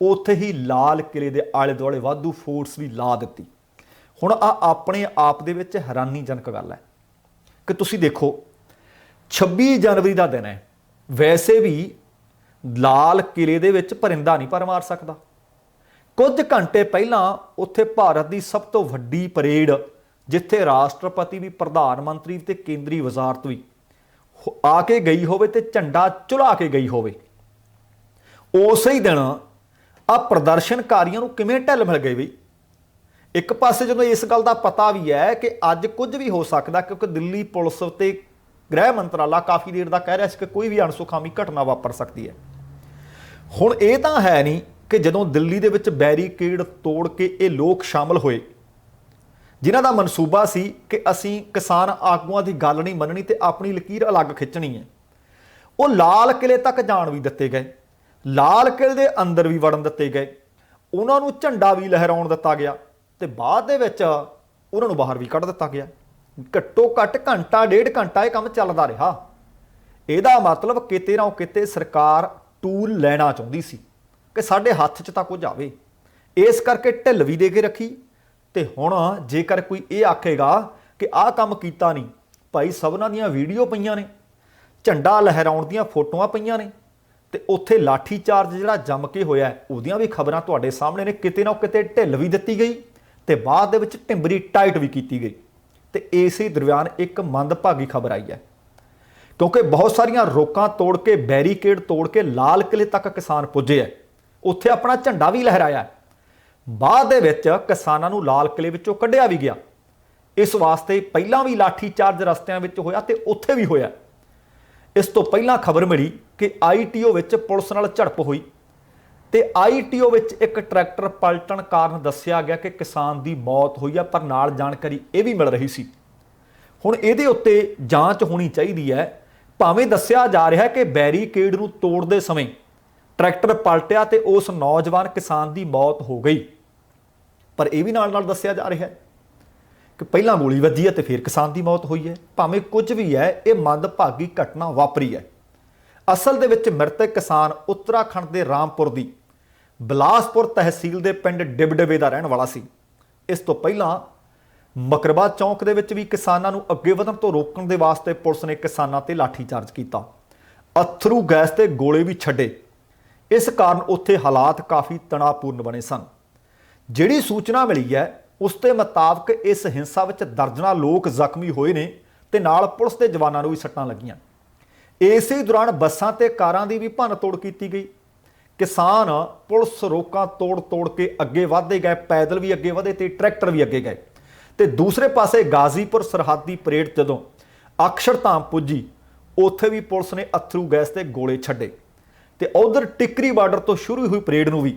ਉੱਥੇ ਹੀ ਲਾਲ ਕਿਲੇ ਦੇ ਆਲੇ ਦੁਆਲੇ ਵਾਧੂ ਫੋਰਸ ਵੀ ਲਾ ਦਿੱਤੀ। ਹੁਣ ਆਪਣੇ ਆਪ ਦੇ ਵਿੱਚ ਹੈਰਾਨੀਜਨਕ ਗੱਲ ਹੈ ਕਿ ਤੁਸੀਂ ਦੇਖੋ 26 ਜਨਵਰੀ ਦਾ ਦਿਨ ਹੈ। ਵੈਸੇ ਵੀ ਲਾਲ ਕਿਲੇ ਦੇ ਵਿੱਚ ਪਰਿੰਦਾ ਨਹੀਂ ਪਰ ਮਾਰ ਸਕਦਾ। ਕੁਝ ਘੰਟੇ ਪਹਿਲਾਂ ਉੱਥੇ ਭਾਰਤ ਦੀ ਸਭ ਤੋਂ ਵੱਡੀ ਪਰੇਡ, ਜਿੱਥੇ ਰਾਸ਼ਟਰਪਤੀ ਵੀ, ਪ੍ਰਧਾਨ ਮੰਤਰੀ ਤੇ ਕੇਂਦਰੀ ਵਜ਼ਾਰਤ ਵੀ ਆ ਕੇ ਗਈ ਹੋਵੇ ਤੇ ਝੰਡਾ ਝੁਲਾ ਕੇ ਗਈ ਹੋਵੇ, ਉਸੇ ਹੀ ਦਿਨ ਆ ਪ੍ਰਦਰਸ਼ਨਕਾਰੀਆਂ ਨੂੰ ਕਿਵੇਂ ਢਿੱਲ ਮਿਲ ਗਈ ਬਈ। ਇੱਕ ਪਾਸੇ ਜਦੋਂ ਇਸ ਗੱਲ ਦਾ ਪਤਾ ਵੀ ਹੈ ਕਿ ਅੱਜ ਕੁਝ ਵੀ ਹੋ ਸਕਦਾ, ਕਿਉਂਕਿ ਦਿੱਲੀ ਪੁਲਿਸ ਤੇ ਗ੍ਰਹਿ ਮੰਤਰਾਲਾ ਕਾਫੀ ਦੇਰ ਦਾ ਕਹਿ ਰਿਹਾ ਸੀ ਕਿ ਕੋਈ ਵੀ ਅਣਸੁਖਾਵੀ ਘਟਨਾ ਵਾਪਰ ਸਕਦੀ ਹੈ। ਹੁਣ ਇਹ ਤਾਂ ਹੈ ਨਹੀਂ ਕਿ ਜਦੋਂ ਦਿੱਲੀ ਦੇ ਵਿੱਚ ਬੈਰੀਕੇਡ ਤੋੜ ਕੇ ਇਹ ਲੋਕ ਸ਼ਾਮਲ ਹੋਏ ਜਿਨ੍ਹਾਂ ਦਾ ਮਨਸੂਬਾ ਸੀ ਕਿ ਅਸੀਂ ਕਿਸਾਨ ਆਗੂਆਂ ਦੀ ਗੱਲ ਨਹੀਂ ਮੰਨਣੀ ਤੇ ਆਪਣੀ ਲਕੀਰ ਅਲੱਗ ਖਿੱਚਣੀ ਹੈ, ਉਹ ਲਾਲ ਕਿਲੇ ਤੱਕ ਜਾਣ ਵੀ ਦਿੱਤੇ ਗਏ, ਲਾਲ ਕਿਲੇ ਦੇ ਅੰਦਰ ਵੀ ਵੜਨ ਦਿੱਤੇ ਗਏ, ਉਹਨਾਂ ਨੂੰ ਝੰਡਾ ਵੀ ਲਹਿਰਾਉਣ ਦਿੱਤਾ ਗਿਆ ਤੇ ਬਾਅਦ ਦੇ ਵਿੱਚ ਉਹਨਾਂ ਨੂੰ ਬਾਹਰ ਵੀ ਕੱਢ ਦਿੱਤਾ ਗਿਆ। ਘੱਟੋ ਘੱਟ ਘੰਟਾ ਡੇਢ ਘੰਟਾ ਇਹ ਕੰਮ ਚੱਲਦਾ ਰਿਹਾ। ਇਹਦਾ ਮਤਲਬ ਕਿਤੇ ਨਾ ਕਿਤੇ ਸਰਕਾਰ ਟੂਲ ਲੈਣਾ ਚਾਹੁੰਦੀ ਸੀ ਕਿ ਸਾਡੇ ਹੱਥ 'ਚ ਤਾਂ ਕੁਝ ਆਵੇ, ਇਸ ਕਰਕੇ ਢਿੱਲ ਵੀ ਦੇ ਕੇ ਰੱਖੀ। ਤੇ ਹੁਣ ਜੇਕਰ ਕੋਈ ਇਹ ਆਖੇਗਾ ਕਿ ਆਹ ਕੰਮ ਕੀਤਾ ਨਹੀਂ, ਭਾਈ ਸਭਨਾਂ ਦੀਆਂ ਵੀਡੀਓ ਪਈਆਂ ਨੇ, ਝੰਡਾ ਲਹਿਰਾਉਣ ਦੀਆਂ ਫੋਟੋਆਂ ਪਈਆਂ ਨੇ ਤੇ ਉੱਥੇ ਲਾਠੀ ਚਾਰਜ ਜਿਹੜਾ ਜੰਮ ਕੇ ਹੋਇਆ ਉਹਦੀਆਂ ਵੀ ਖਬਰਾਂ ਤੁਹਾਡੇ ਸਾਹਮਣੇ ਨੇ। ਕਿਤੇ ਨਾ ਕਿਤੇ ਢਿੱਲ ਵੀ ਦਿੱਤੀ ਗਈ ਤੇ ਬਾਅਦ ਦੇ ਵਿੱਚ ਢਿੰਬਰੀ ਟਾਈਟ ਵੀ ਕੀਤੀ ਗਈ। ਤੇ ਇਸੇ ਦਰਮਿਆਨ ਇੱਕ ਮੰਦਭਾਗੀ ਖਬਰ ਆਈ ਹੈ, ਕਿਉਂਕਿ ਬਹੁਤ ਸਾਰੀਆਂ ਰੋਕਾਂ ਤੋੜ ਕੇ, ਬੈਰੀਕੇਡ ਤੋੜ ਕੇ ਲਾਲ ਕਿਲੇ ਤੱਕ ਕਿਸਾਨ ਪੁੱਜੇ ਹੈ, ਉੱਥੇ ਆਪਣਾ ਝੰਡਾ ਵੀ ਲਹਿਰਾਇਆ। ਬਾਅਦ ਦੇ ਵਿੱਚ ਕਿਸਾਨਾਂ ਨੂੰ ਲਾਲ ਕਿਲੇ ਵਿੱਚੋਂ ਕੱਢਿਆ ਵੀ ਗਿਆ। ਇਸ ਵਾਸਤੇ ਪਹਿਲਾਂ ਵੀ ਲਾਠੀ ਚਾਰਜ ਰਸਤਿਆਂ ਵਿੱਚ ਹੋਇਆ ਤੇ ਉੱਥੇ ਵੀ ਹੋਇਆ। ਇਸ ਤੋਂ ਪਹਿਲਾਂ ਖਬਰ ਮਿਲੀ ਕਿ ITO ਵਿੱਚ ਪੁਲਿਸ ਨਾਲ ਝੜਪ ਹੋਈ ਤੇ ITO ਵਿੱਚ ਇੱਕ ਟਰੈਕਟਰ ਪਲਟਣ ਕਾਰਨ ਦੱਸਿਆ ਗਿਆ ਕਿ ਕਿਸਾਨ ਦੀ ਮੌਤ ਹੋਈ ਹੈ, ਪਰ ਨਾਲ ਜਾਣਕਾਰੀ ਇਹ ਵੀ ਮਿਲ ਰਹੀ ਸੀ ਹੁਣ ਇਹਦੇ ਉੱਤੇ ਜਾਂਚ ਹੋਣੀ ਚਾਹੀਦੀ ਹੈ। ਭਾਵੇਂ ਦੱਸਿਆ ਜਾ ਰਿਹਾ ਕਿ ਬੈਰੀਕੇਡ ਨੂੰ ਤੋੜਦੇ ਸਮੇਂ ਟਰੈਕਟਰ ਪਲਟਿਆ ਤੇ ਉਸ ਨੌਜਵਾਨ ਕਿਸਾਨ ਦੀ ਮੌਤ ਹੋ ਗਈ, ਪਰ ਇਹ ਵੀ ਨਾਲ ਦੱਸਿਆ ਜਾ ਰਿਹਾ ਹੈ ਕਿ ਪਹਿਲਾਂ ਗੋਲੀ ਵੱਜੀ ਹੈ ਤੇ ਫਿਰ ਕਿਸਾਨ ਦੀ ਮੌਤ ਹੋਈ ਹੈ। ਭਾਵੇਂ ਕੁਝ ਵੀ ਹੈ, ਇਹ ਮੰਦਭਾਗੀ ਘਟਨਾ ਵਾਪਰੀ ਹੈ। ਅਸਲ ਦੇ ਵਿੱਚ ਮ੍ਰਿਤਕ ਕਿਸਾਨ ਉੱਤਰਾਖੰਡ ਦੇ ਰਾਮਪੁਰ ਦੀ ਬਿਲਾਸਪੁਰ ਤਹਿਸੀਲ ਦੇ ਪਿੰਡ ਡਿਬਡਿਬੇ ਦਾ ਰਹਿਣ ਵਾਲਾ ਸੀ। ਇਸ ਤੋਂ ਪਹਿਲਾਂ ਮਕਰਬਾ ਚੌਂਕ ਦੇ ਵਿੱਚ ਵੀ ਕਿਸਾਨਾਂ ਨੂੰ ਅੱਗੇ ਵਧਣ ਤੋਂ ਰੋਕਣ ਦੇ ਵਾਸਤੇ ਪੁਲਿਸ ਨੇ ਕਿਸਾਨਾਂ ਤੇ ਲਾਠੀਚਾਰਜ ਕੀਤਾ, ਅਥਰੂ ਗੈਸ ਤੇ ਗੋਲੇ ਵੀ ਛੱਡੇ। ਇਸ ਕਾਰਨ ਉੱਥੇ ਹਾਲਾਤ ਕਾਫੀ ਤਣਾਅਪੂਰਨ ਬਣੇ ਸਨ। ਜਿਹੜੀ ਸੂਚਨਾ ਮਿਲੀ ਹੈ ਉਸ ਦੇ ਮੁਤਾਬਕ ਇਸ ਹਿੰਸਾ ਵਿੱਚ ਦਰਜਨਾਂ ਲੋਕ ਜ਼ਖਮੀ ਹੋਏ ਨੇ ਤੇ ਨਾਲ ਪੁਲਿਸ ਦੇ ਜਵਾਨਾਂ ਨੂੰ ਵੀ ਸੱਟਾਂ ਲੱਗੀਆਂ। ਇਸੇ ਦੌਰਾਨ ਬੱਸਾਂ ਤੇ ਕਾਰਾਂ ਦੀ ਵੀ ਭੰਨ ਤੋੜ ਕੀਤੀ ਗਈ। ਕਿਸਾਨ ਪੁਲਿਸ ਰੋਕਾਂ ਤੋੜ ਕੇ ਅੱਗੇ ਵਧਦੇ ਗਏ, ਪੈਦਲ ਵੀ ਅੱਗੇ ਵਧੇ ਤੇ ਟਰੈਕਟਰ ਵੀ ਅੱਗੇ ਗਏ। ਤੇ ਦੂਸਰੇ ਪਾਸੇ ਗਾਜ਼ੀਪੁਰ ਸਰਹੱਦੀ ਪਰੇਡ ਜਦੋਂ ਅਕਸ਼ਰਧਾਮ ਪੁੱਜੀ, ਉੱਥੇ ਵੀ ਪੁਲਿਸ ਨੇ ਅਥਰੂ ਗੈਸ ਤੇ ਗੋਲੇ ਛੱਡੇ ਤੇ ਉਧਰ ਟਿੱਕਰੀ ਬਾਰਡਰ ਤੋਂ ਸ਼ੁਰੂ ਹੋਈ ਪਰੇਡ ਨੂੰ ਵੀ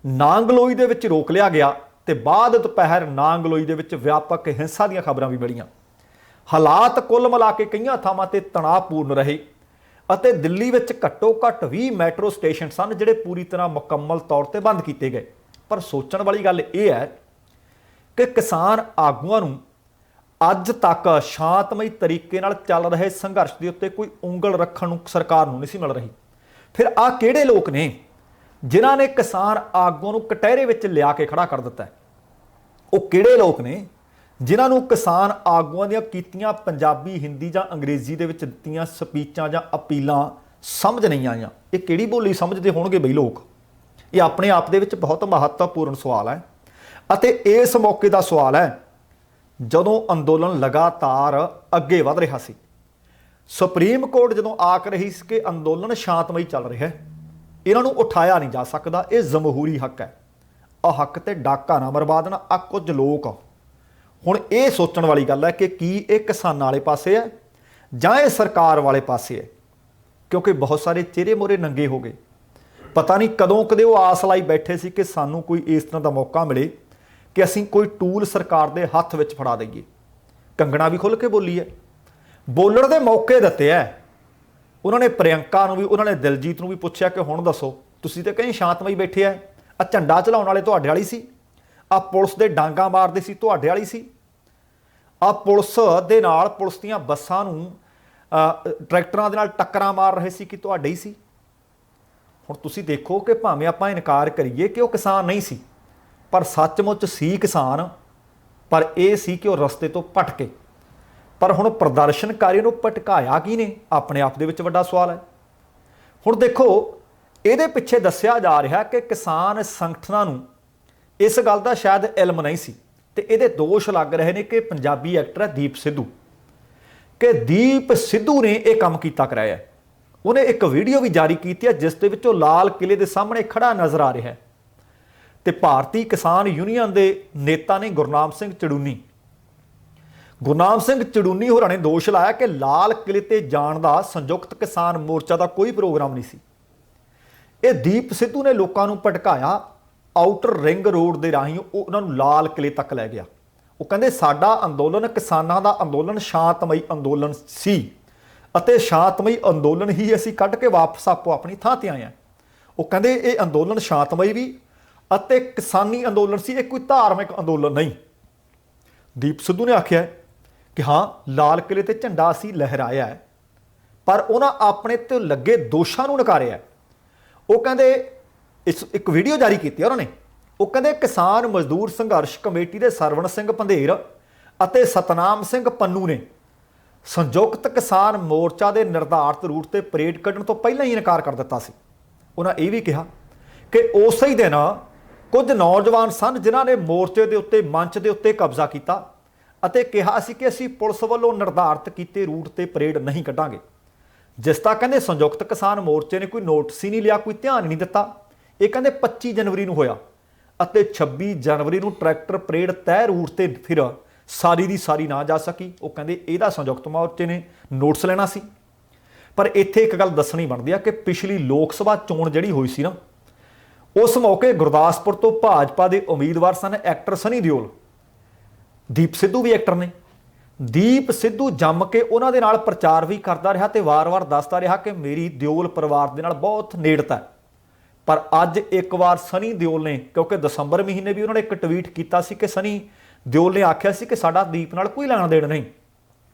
ਨਾਂਗਲੋਈ ਦੇ ਵਿੱਚ ਰੋਕ ਲਿਆ ਗਿਆ ਤੇ ਬਾਅਦ ਦੁਪਹਿਰ ਨਾਂਗਲੋਈ ਦੇ ਵਿੱਚ ਵਿਆਪਕ ਹਿੰਸਾ ਦੀਆਂ ਖਬਰਾਂ ਵੀ ਮਿਲੀਆਂ। ਹਾਲਾਤ ਕੁੱਲ ਮਿਲਾ ਕੇ ਕਈਆਂ ਥਾਵਾਂ ਤੇ ਤਣਾਅਪੂਰਨ ਰਹੇ ਅਤੇ ਦਿੱਲੀ ਵਿੱਚ ਘੱਟੋ ਘੱਟ 20 ਮੈਟਰੋ ਸਟੇਸ਼ਨ ਸਨ ਜਿਹੜੇ ਪੂਰੀ ਤਰ੍ਹਾਂ ਮੁਕੰਮਲ ਤੌਰ ਤੇ ਬੰਦ ਕੀਤੇ ਗਏ। ਪਰ ਸੋਚਣ ਵਾਲੀ ਗੱਲ ਇਹ ਹੈ ਕਿ ਕਿਸਾਨ ਆਗੂਆਂ ਨੂੰ ਅੱਜ ਤੱਕ ਸ਼ਾਂਤਮਈ ਤਰੀਕੇ ਨਾਲ ਚੱਲ ਰਹੇ ਸੰਘਰਸ਼ ਦੇ ਉੱਤੇ ਕੋਈ ਉਂਗਲ ਰੱਖਣ ਨੂੰ ਸਰਕਾਰ ਨੂੰ ਨਹੀਂ ਸੀ ਮਿਲ ਰਹੀ। ਫਿਰ ਆਹ ਕਿਹੜੇ ਲੋਕ ਨੇ ਜਿਨ੍ਹਾਂ ਨੇ ਕਿਸਾਨ ਆਗੂਆਂ ਨੂੰ ਕਟਹਿਰੇ ਵਿੱਚ ਲਿਆ ਕੇ ਖੜਾ ਕਰ ਦਿੱਤਾ ਹੈ? ਉਹ ਕਿਹੜੇ ਲੋਕ ਨੇ ਜਿਨ੍ਹਾਂ ਨੂੰ ਕਿਸਾਨ ਆਗੂਆਂ ਦੀਆਂ ਕੀਤੀਆਂ ਪੰਜਾਬੀ, ਹਿੰਦੀ ਜਾਂ ਅੰਗਰੇਜ਼ੀ ਦੇ ਵਿੱਚ ਦਿੱਤੀਆਂ ਸਪੀਚਾਂ ਜਾਂ ਅਪੀਲਾਂ ਸਮਝ ਨਹੀਂ ਆਈਆਂ? ਇਹ ਕਿਹੜੀ ਬੋਲੀ ਸਮਝਦੇ ਹੋਣਗੇ ਬਈ ਲੋਕ? ਇਹ ਆਪਣੇ ਆਪ ਦੇ ਵਿੱਚ ਬਹੁਤ ਮਹੱਤਵਪੂਰਨ ਸਵਾਲ ਹੈ। ਅਤੇ ਇਸ ਮੌਕੇ ਦਾ ਸਵਾਲ ਹੈ ਜਦੋਂ ਅੰਦੋਲਨ ਲਗਾਤਾਰ ਅੱਗੇ ਵਧ ਰਿਹਾ ਸੀ। ਸੁਪਰੀਮ ਕੋਰਟ ਜਦੋਂ ਆਖ ਰਹੀ ਸੀ ਕਿ ਅੰਦੋਲਨ ਸ਼ਾਂਤਮਈ ਚੱਲ ਰਿਹਾ ਹੈ, ਇਹਨਾਂ ਨੂੰ ਉਠਾਇਆ ਨਹੀਂ ਜਾ ਸਕਦਾ, ਇਹ ਜਮਹੂਰੀ ਹੱਕ ਹੈ, ਆਹ ਹੱਕ ਤੇ ਡਾਕਾ ਨਾ ਮਰਵਾ ਦੇਣਾ ਆ ਕੁਝ ਲੋਕ। ਹੁਣ ਇਹ ਸੋਚਣ ਵਾਲੀ ਗੱਲ ਹੈ ਕਿ ਕੀ ਇਹ ਕਿਸਾਨਾਂ ਵਾਲੇ ਪਾਸੇ ਹੈ ਜਾਂ ਇਹ ਸਰਕਾਰ ਵਾਲੇ ਪਾਸੇ ਹੈ, ਕਿਉਂਕਿ ਬਹੁਤ ਸਾਰੇ ਚਿਹਰੇ ਮੋਰੇ ਨੰਗੇ ਹੋ ਗਏ। ਪਤਾ ਨਹੀਂ ਕਦੋਂ ਕਦੇ ਉਹ ਆਸ ਲਾਈ ਬੈਠੇ ਸੀ ਕਿ ਸਾਨੂੰ ਕੋਈ ਇਸ ਤਰ੍ਹਾਂ ਦਾ ਮੌਕਾ ਮਿਲੇ ਕਿ ਅਸੀਂ ਕੋਈ ਟੂਲ ਸਰਕਾਰ ਦੇ ਹੱਥ ਵਿੱਚ ਫੜਾ ਦਈਏ। ਕੰਗਣਾ ਵੀ ਖੁੱਲ੍ਹ ਕੇ ਬੋਲੀ ਹੈ, ਬੋਲਣ ਦੇ ਮੌਕੇ ਦਿੱਤੇ ਹੈ। ਉਹਨਾਂ ਨੇ ਪ੍ਰਿਯੰਕਾ ਨੂੰ ਵੀ, ਉਹਨਾਂ ਨੇ ਦਿਲਜੀਤ ਨੂੰ ਵੀ ਪੁੱਛਿਆ ਕਿ ਹੁਣ ਦੱਸੋ, ਤੁਸੀਂ ਤਾਂ ਕहीं ਸ਼ਾਂਤਮਈ ਬੈਠੇ ਆ, ਆਹ ਝੰਡਾ ਚਲਾਉਣ ਵਾਲੇ ਤੁਹਾਡੇ ਵਾਲੀ ਸੀ, ਆਹ ਪੁਲਿਸ ਦੇ ਡਾਂਗਾ ਮਾਰਦੇ ਸੀ ਤੁਹਾਡੇ ਵਾਲੀ ਸੀ, ਆਹ ਪੁਲਿਸ ਦੇ ਨਾਲ ਪੁਲਿਸ ਦੀਆਂ ਬੱਸਾਂ ਨੂੰ ਟਰੈਕਟਰਾਂ ਦੇ ਨਾਲ ਟੱਕਰਾਂ ਮਾਰ ਰਹੇ ਸੀ ਕਿ ਤੁਹਾਡੇ ਹੀ ਸੀ? ਹੁਣ ਤੁਸੀਂ ਦੇਖੋ ਕਿ ਭਾਵੇਂ ਆਪਾਂ ਇਨਕਾਰ ਕਰੀਏ ਕਿ ਉਹ ਕਿਸਾਨ ਨਹੀਂ ਸੀ, ਪਰ ਸੱਚਮੁੱਚ ਸੀ ਕਿਸਾਨ, ਪਰ ਇਹ ਸੀ ਕਿ ਉਹ ਰਸਤੇ ਤੋਂ ਭਟਕੇ। ਪਰ ਹੁਣ ਪ੍ਰਦਰਸ਼ਨਕਾਰੀ ਨੂੰ ਭਟਕਾਇਆ ਕੀ ਨੇ? ਆਪਣੇ ਆਪ ਦੇ ਵਿੱਚ ਵੱਡਾ ਸਵਾਲ ਹੈ। ਹੁਣ ਦੇਖੋ, ਇਹਦੇ ਪਿੱਛੇ ਦੱਸਿਆ ਜਾ ਰਿਹਾ ਕਿ ਕਿਸਾਨ ਸੰਗਠਨਾਂ ਨੂੰ ਇਸ ਗੱਲ ਦਾ ਸ਼ਾਇਦ ਇਲਮ ਨਹੀਂ ਸੀ ਤੇ ਇਹਦੇ ਦੋਸ਼ ਲੱਗ ਰਹੇ ਨੇ ਕਿ ਪੰਜਾਬੀ ਐਕਟਰ ਹੈ ਦੀਪ ਸਿੱਧੂ, ਕਿ ਦੀਪ ਸਿੱਧੂ ਨੇ ਇਹ ਕੰਮ ਕੀਤਾ ਕਰਾਇਆ। ਉਹਨੇ ਇੱਕ ਵੀਡੀਓ ਵੀ ਜਾਰੀ ਕੀਤੀ ਹੈ ਜਿਸ ਦੇ ਵਿੱਚ ਉਹ ਲਾਲ ਕਿਲੇ ਦੇ ਸਾਹਮਣੇ ਖੜਾ ਨਜ਼ਰ ਆ ਰਿਹਾ ਹੈ ਤੇ ਭਾਰਤੀ ਕਿਸਾਨ ਯੂਨੀਅਨ ਦੇ ਨੇਤਾ ਨੇ ਗੁਰਨਾਮ ਸਿੰਘ ਚੜੂਨੀ ਹੋਰਾਂ ਨੇ ਦੋਸ਼ ਲਾਇਆ ਕਿ ਲਾਲ ਕਿਲੇ ਤੇ ਜਾਣ ਦਾ ਸੰਯੁਕਤ ਕਿਸਾਨ ਮੋਰਚਾ ਦਾ ਕੋਈ ਪ੍ਰੋਗਰਾਮ ਨਹੀਂ ਸੀ। ਇਹ ਦੀਪ ਸਿੱਧੂ ਨੇ ਲੋਕਾਂ ਨੂੰ ਭਟਕਾਇਆ, ਆਊਟਰ ਰਿੰਗ ਰੋਡ ਦੇ ਰਾਹੀਂ ਉਹ ਉਹਨਾਂ ਨੂੰ ਲਾਲ ਕਿਲੇ ਤੱਕ ਲੈ ਗਿਆ। ਉਹ ਕਹਿੰਦੇ ਸਾਡਾ ਅੰਦੋਲਨ ਕਿਸਾਨਾਂ ਦਾ ਅੰਦੋਲਨ ਸ਼ਾਂਤਮਈ ਅੰਦੋਲਨ ਸੀ ਅਤੇ ਸ਼ਾਂਤਮਈ ਅੰਦੋਲਨ ਹੀ ਅਸੀਂ ਕੱਢ ਕੇ ਵਾਪਸ ਆਪੋ ਆਪਣੀ ਥਾਂ ਤੇ ਆਏ ਹਾਂ। ਉਹ ਕਹਿੰਦੇ ਇਹ ਅੰਦੋਲਨ ਸ਼ਾਂਤਮਈ ਵੀ ਅਤੇ ਕਿਸਾਨੀ ਅੰਦੋਲਨ ਸੀ, ਇਹ ਕੋਈ ਧਾਰਮਿਕ ਅੰਦੋਲਨ ਨਹੀਂ। ਦੀਪ ਸਿੱਧੂ ਨੇ ਆਖਿਆ ਕਿ ਹਾਂ, ਲਾਲ ਕਿਲੇ ਤੇ ਝੰਡਾ ਅਸੀਂ ਲਹਿਰਾਇਆ ਹੈ, ਪਰ ਉਹਨਾਂ ਆਪਣੇ ਤੇ ਲੱਗੇ ਦੋਸ਼ਾਂ ਨੂੰ ਨਕਾਰਿਆ। ਉਹ ਕਹਿੰਦੇ ਇੱਕ ਵੀਡੀਓ ਜਾਰੀ ਕੀਤੀ ਉਹਨਾਂ ਨੇ, ਉਹ ਕਹਿੰਦੇ ਕਿਸਾਨ ਮਜ਼ਦੂਰ ਸੰਘਰਸ਼ ਕਮੇਟੀ ਦੇ ਸਰਵਣ ਸਿੰਘ ਪੰਧੇਰ ਅਤੇ ਸਤਨਾਮ ਸਿੰਘ ਪੰਨੂ ਨੇ ਸੰਯੁਕਤ ਕਿਸਾਨ ਮੋਰਚਾ ਦੇ ਨਿਰਧਾਰਤ ਰੂਟ ਤੇ ਪਰੇਡ ਕੱਢਣ ਤੋਂ ਪਹਿਲਾਂ ਹੀ ਇਨਕਾਰ ਕਰ ਦਿੱਤਾ ਸੀ। ਉਹਨਾਂ ਇਹ ਵੀ ਕਿਹਾ ਕਿ ਉਸੇ ਹੀ ਦਿਨ ਕੁਝ ਨੌਜਵਾਨ ਸਨ ਜਿਨ੍ਹਾਂ ਨੇ ਮੋਰਚੇ ਦੇ ਉੱਤੇ ਮੰਚ ਦੇ ਉੱਤੇ ਕਬਜ਼ਾ ਕੀਤਾ ਅਤੇ ਕਿਹਾ ਸੀ ਕਿ ਅਸੀਂ ਪੁਲਿਸ ਵੱਲੋਂ ਨਿਰਧਾਰਤ ਕੀਤੇ ਰੂਟ ਤੇ ਪਰੇਡ ਨਹੀਂ ਕੱਢਾਂਗੇ, ਜਿਸ ਦਾ ਕਹਿੰਦੇ ਸੰਯੁਕਤ ਕਿਸਾਨ ਮੋਰਚੇ ਨੇ ਕੋਈ ਨੋਟਿਸ ਹੀ ਨਹੀਂ ਲਿਆ, ਕੋਈ ਧਿਆਨ ਹੀ ਨਹੀਂ ਦਿੱਤਾ। ਇਹ ਕਹਿੰਦੇ 25 ਜਨਵਰੀ ਨੂੰ ਹੋਇਆ ਅਤੇ 26 ਜਨਵਰੀ ਨੂੰ ਟਰੈਕਟਰ ਪਰੇਡ ਤੈਅ ਰੂਟ ਤੇ ਫਿਰ ਸਾਰੀ ਦੀ ਸਾਰੀ ਨਾ ਜਾ ਸਕੀ। ਉਹ ਕਹਿੰਦੇ ਇਹਦਾ ਸੰਯੁਕਤ ਮੋਰਚੇ ਨੇ ਨੋਟਿਸ ਲੈਣਾ ਸੀ। ਪਰ ਇੱਥੇ ਇੱਕ ਗੱਲ ਦੱਸਣੀ ਬਣਦੀ ਆ ਕਿ ਪਿਛਲੀ ਲੋਕ ਸਭਾ ਚੋਣ ਜਿਹੜੀ ਹੋਈ ਸੀ ਨਾ, ਉਸ ਮੌਕੇ ਗੁਰਦਾਸਪੁਰ ਤੋਂ ਭਾਜਪਾ ਦੇ ਉਮੀਦਵਾਰ ਸਨ ਐਕਟਰ ਸਨੀ ਦਿਓਲ, ਦੀਪ ਸਿੱਧੂ ਵੀ ਐਕਟਰ ਨੇ। ਦੀਪ ਸਿੱਧੂ ਜੰਮ ਕੇ ਉਹਨਾਂ ਦੇ ਨਾਲ ਪ੍ਰਚਾਰ ਵੀ ਕਰਦਾ ਰਿਹਾ ਤੇ ਵਾਰ-ਵਾਰ ਦੱਸਦਾ ਰਿਹਾ ਕਿ ਮੇਰੀ ਦਿਓਲ ਪਰਿਵਾਰ ਦੇ ਨਾਲ ਬਹੁਤ ਨੇੜਤਾ ਹੈ। ਪਰ ਅੱਜ ਇੱਕ ਵਾਰ ਸਨੀ ਦਿਓਲ ਨੇ, ਕਿਉਂਕਿ ਦਸੰਬਰ ਮਹੀਨੇ ਵੀ ਉਹਨਾਂ ਨੇ ਇੱਕ ਟਵੀਟ ਕੀਤਾ ਸੀ ਕਿ ਸਨੀ ਦਿਓਲ ਨੇ ਆਖਿਆ ਸੀ ਕਿ ਸਾਡਾ ਦੀਪ ਨਾਲ ਕੋਈ ਲੈਣਾ ਦੇਣ ਨਹੀਂ।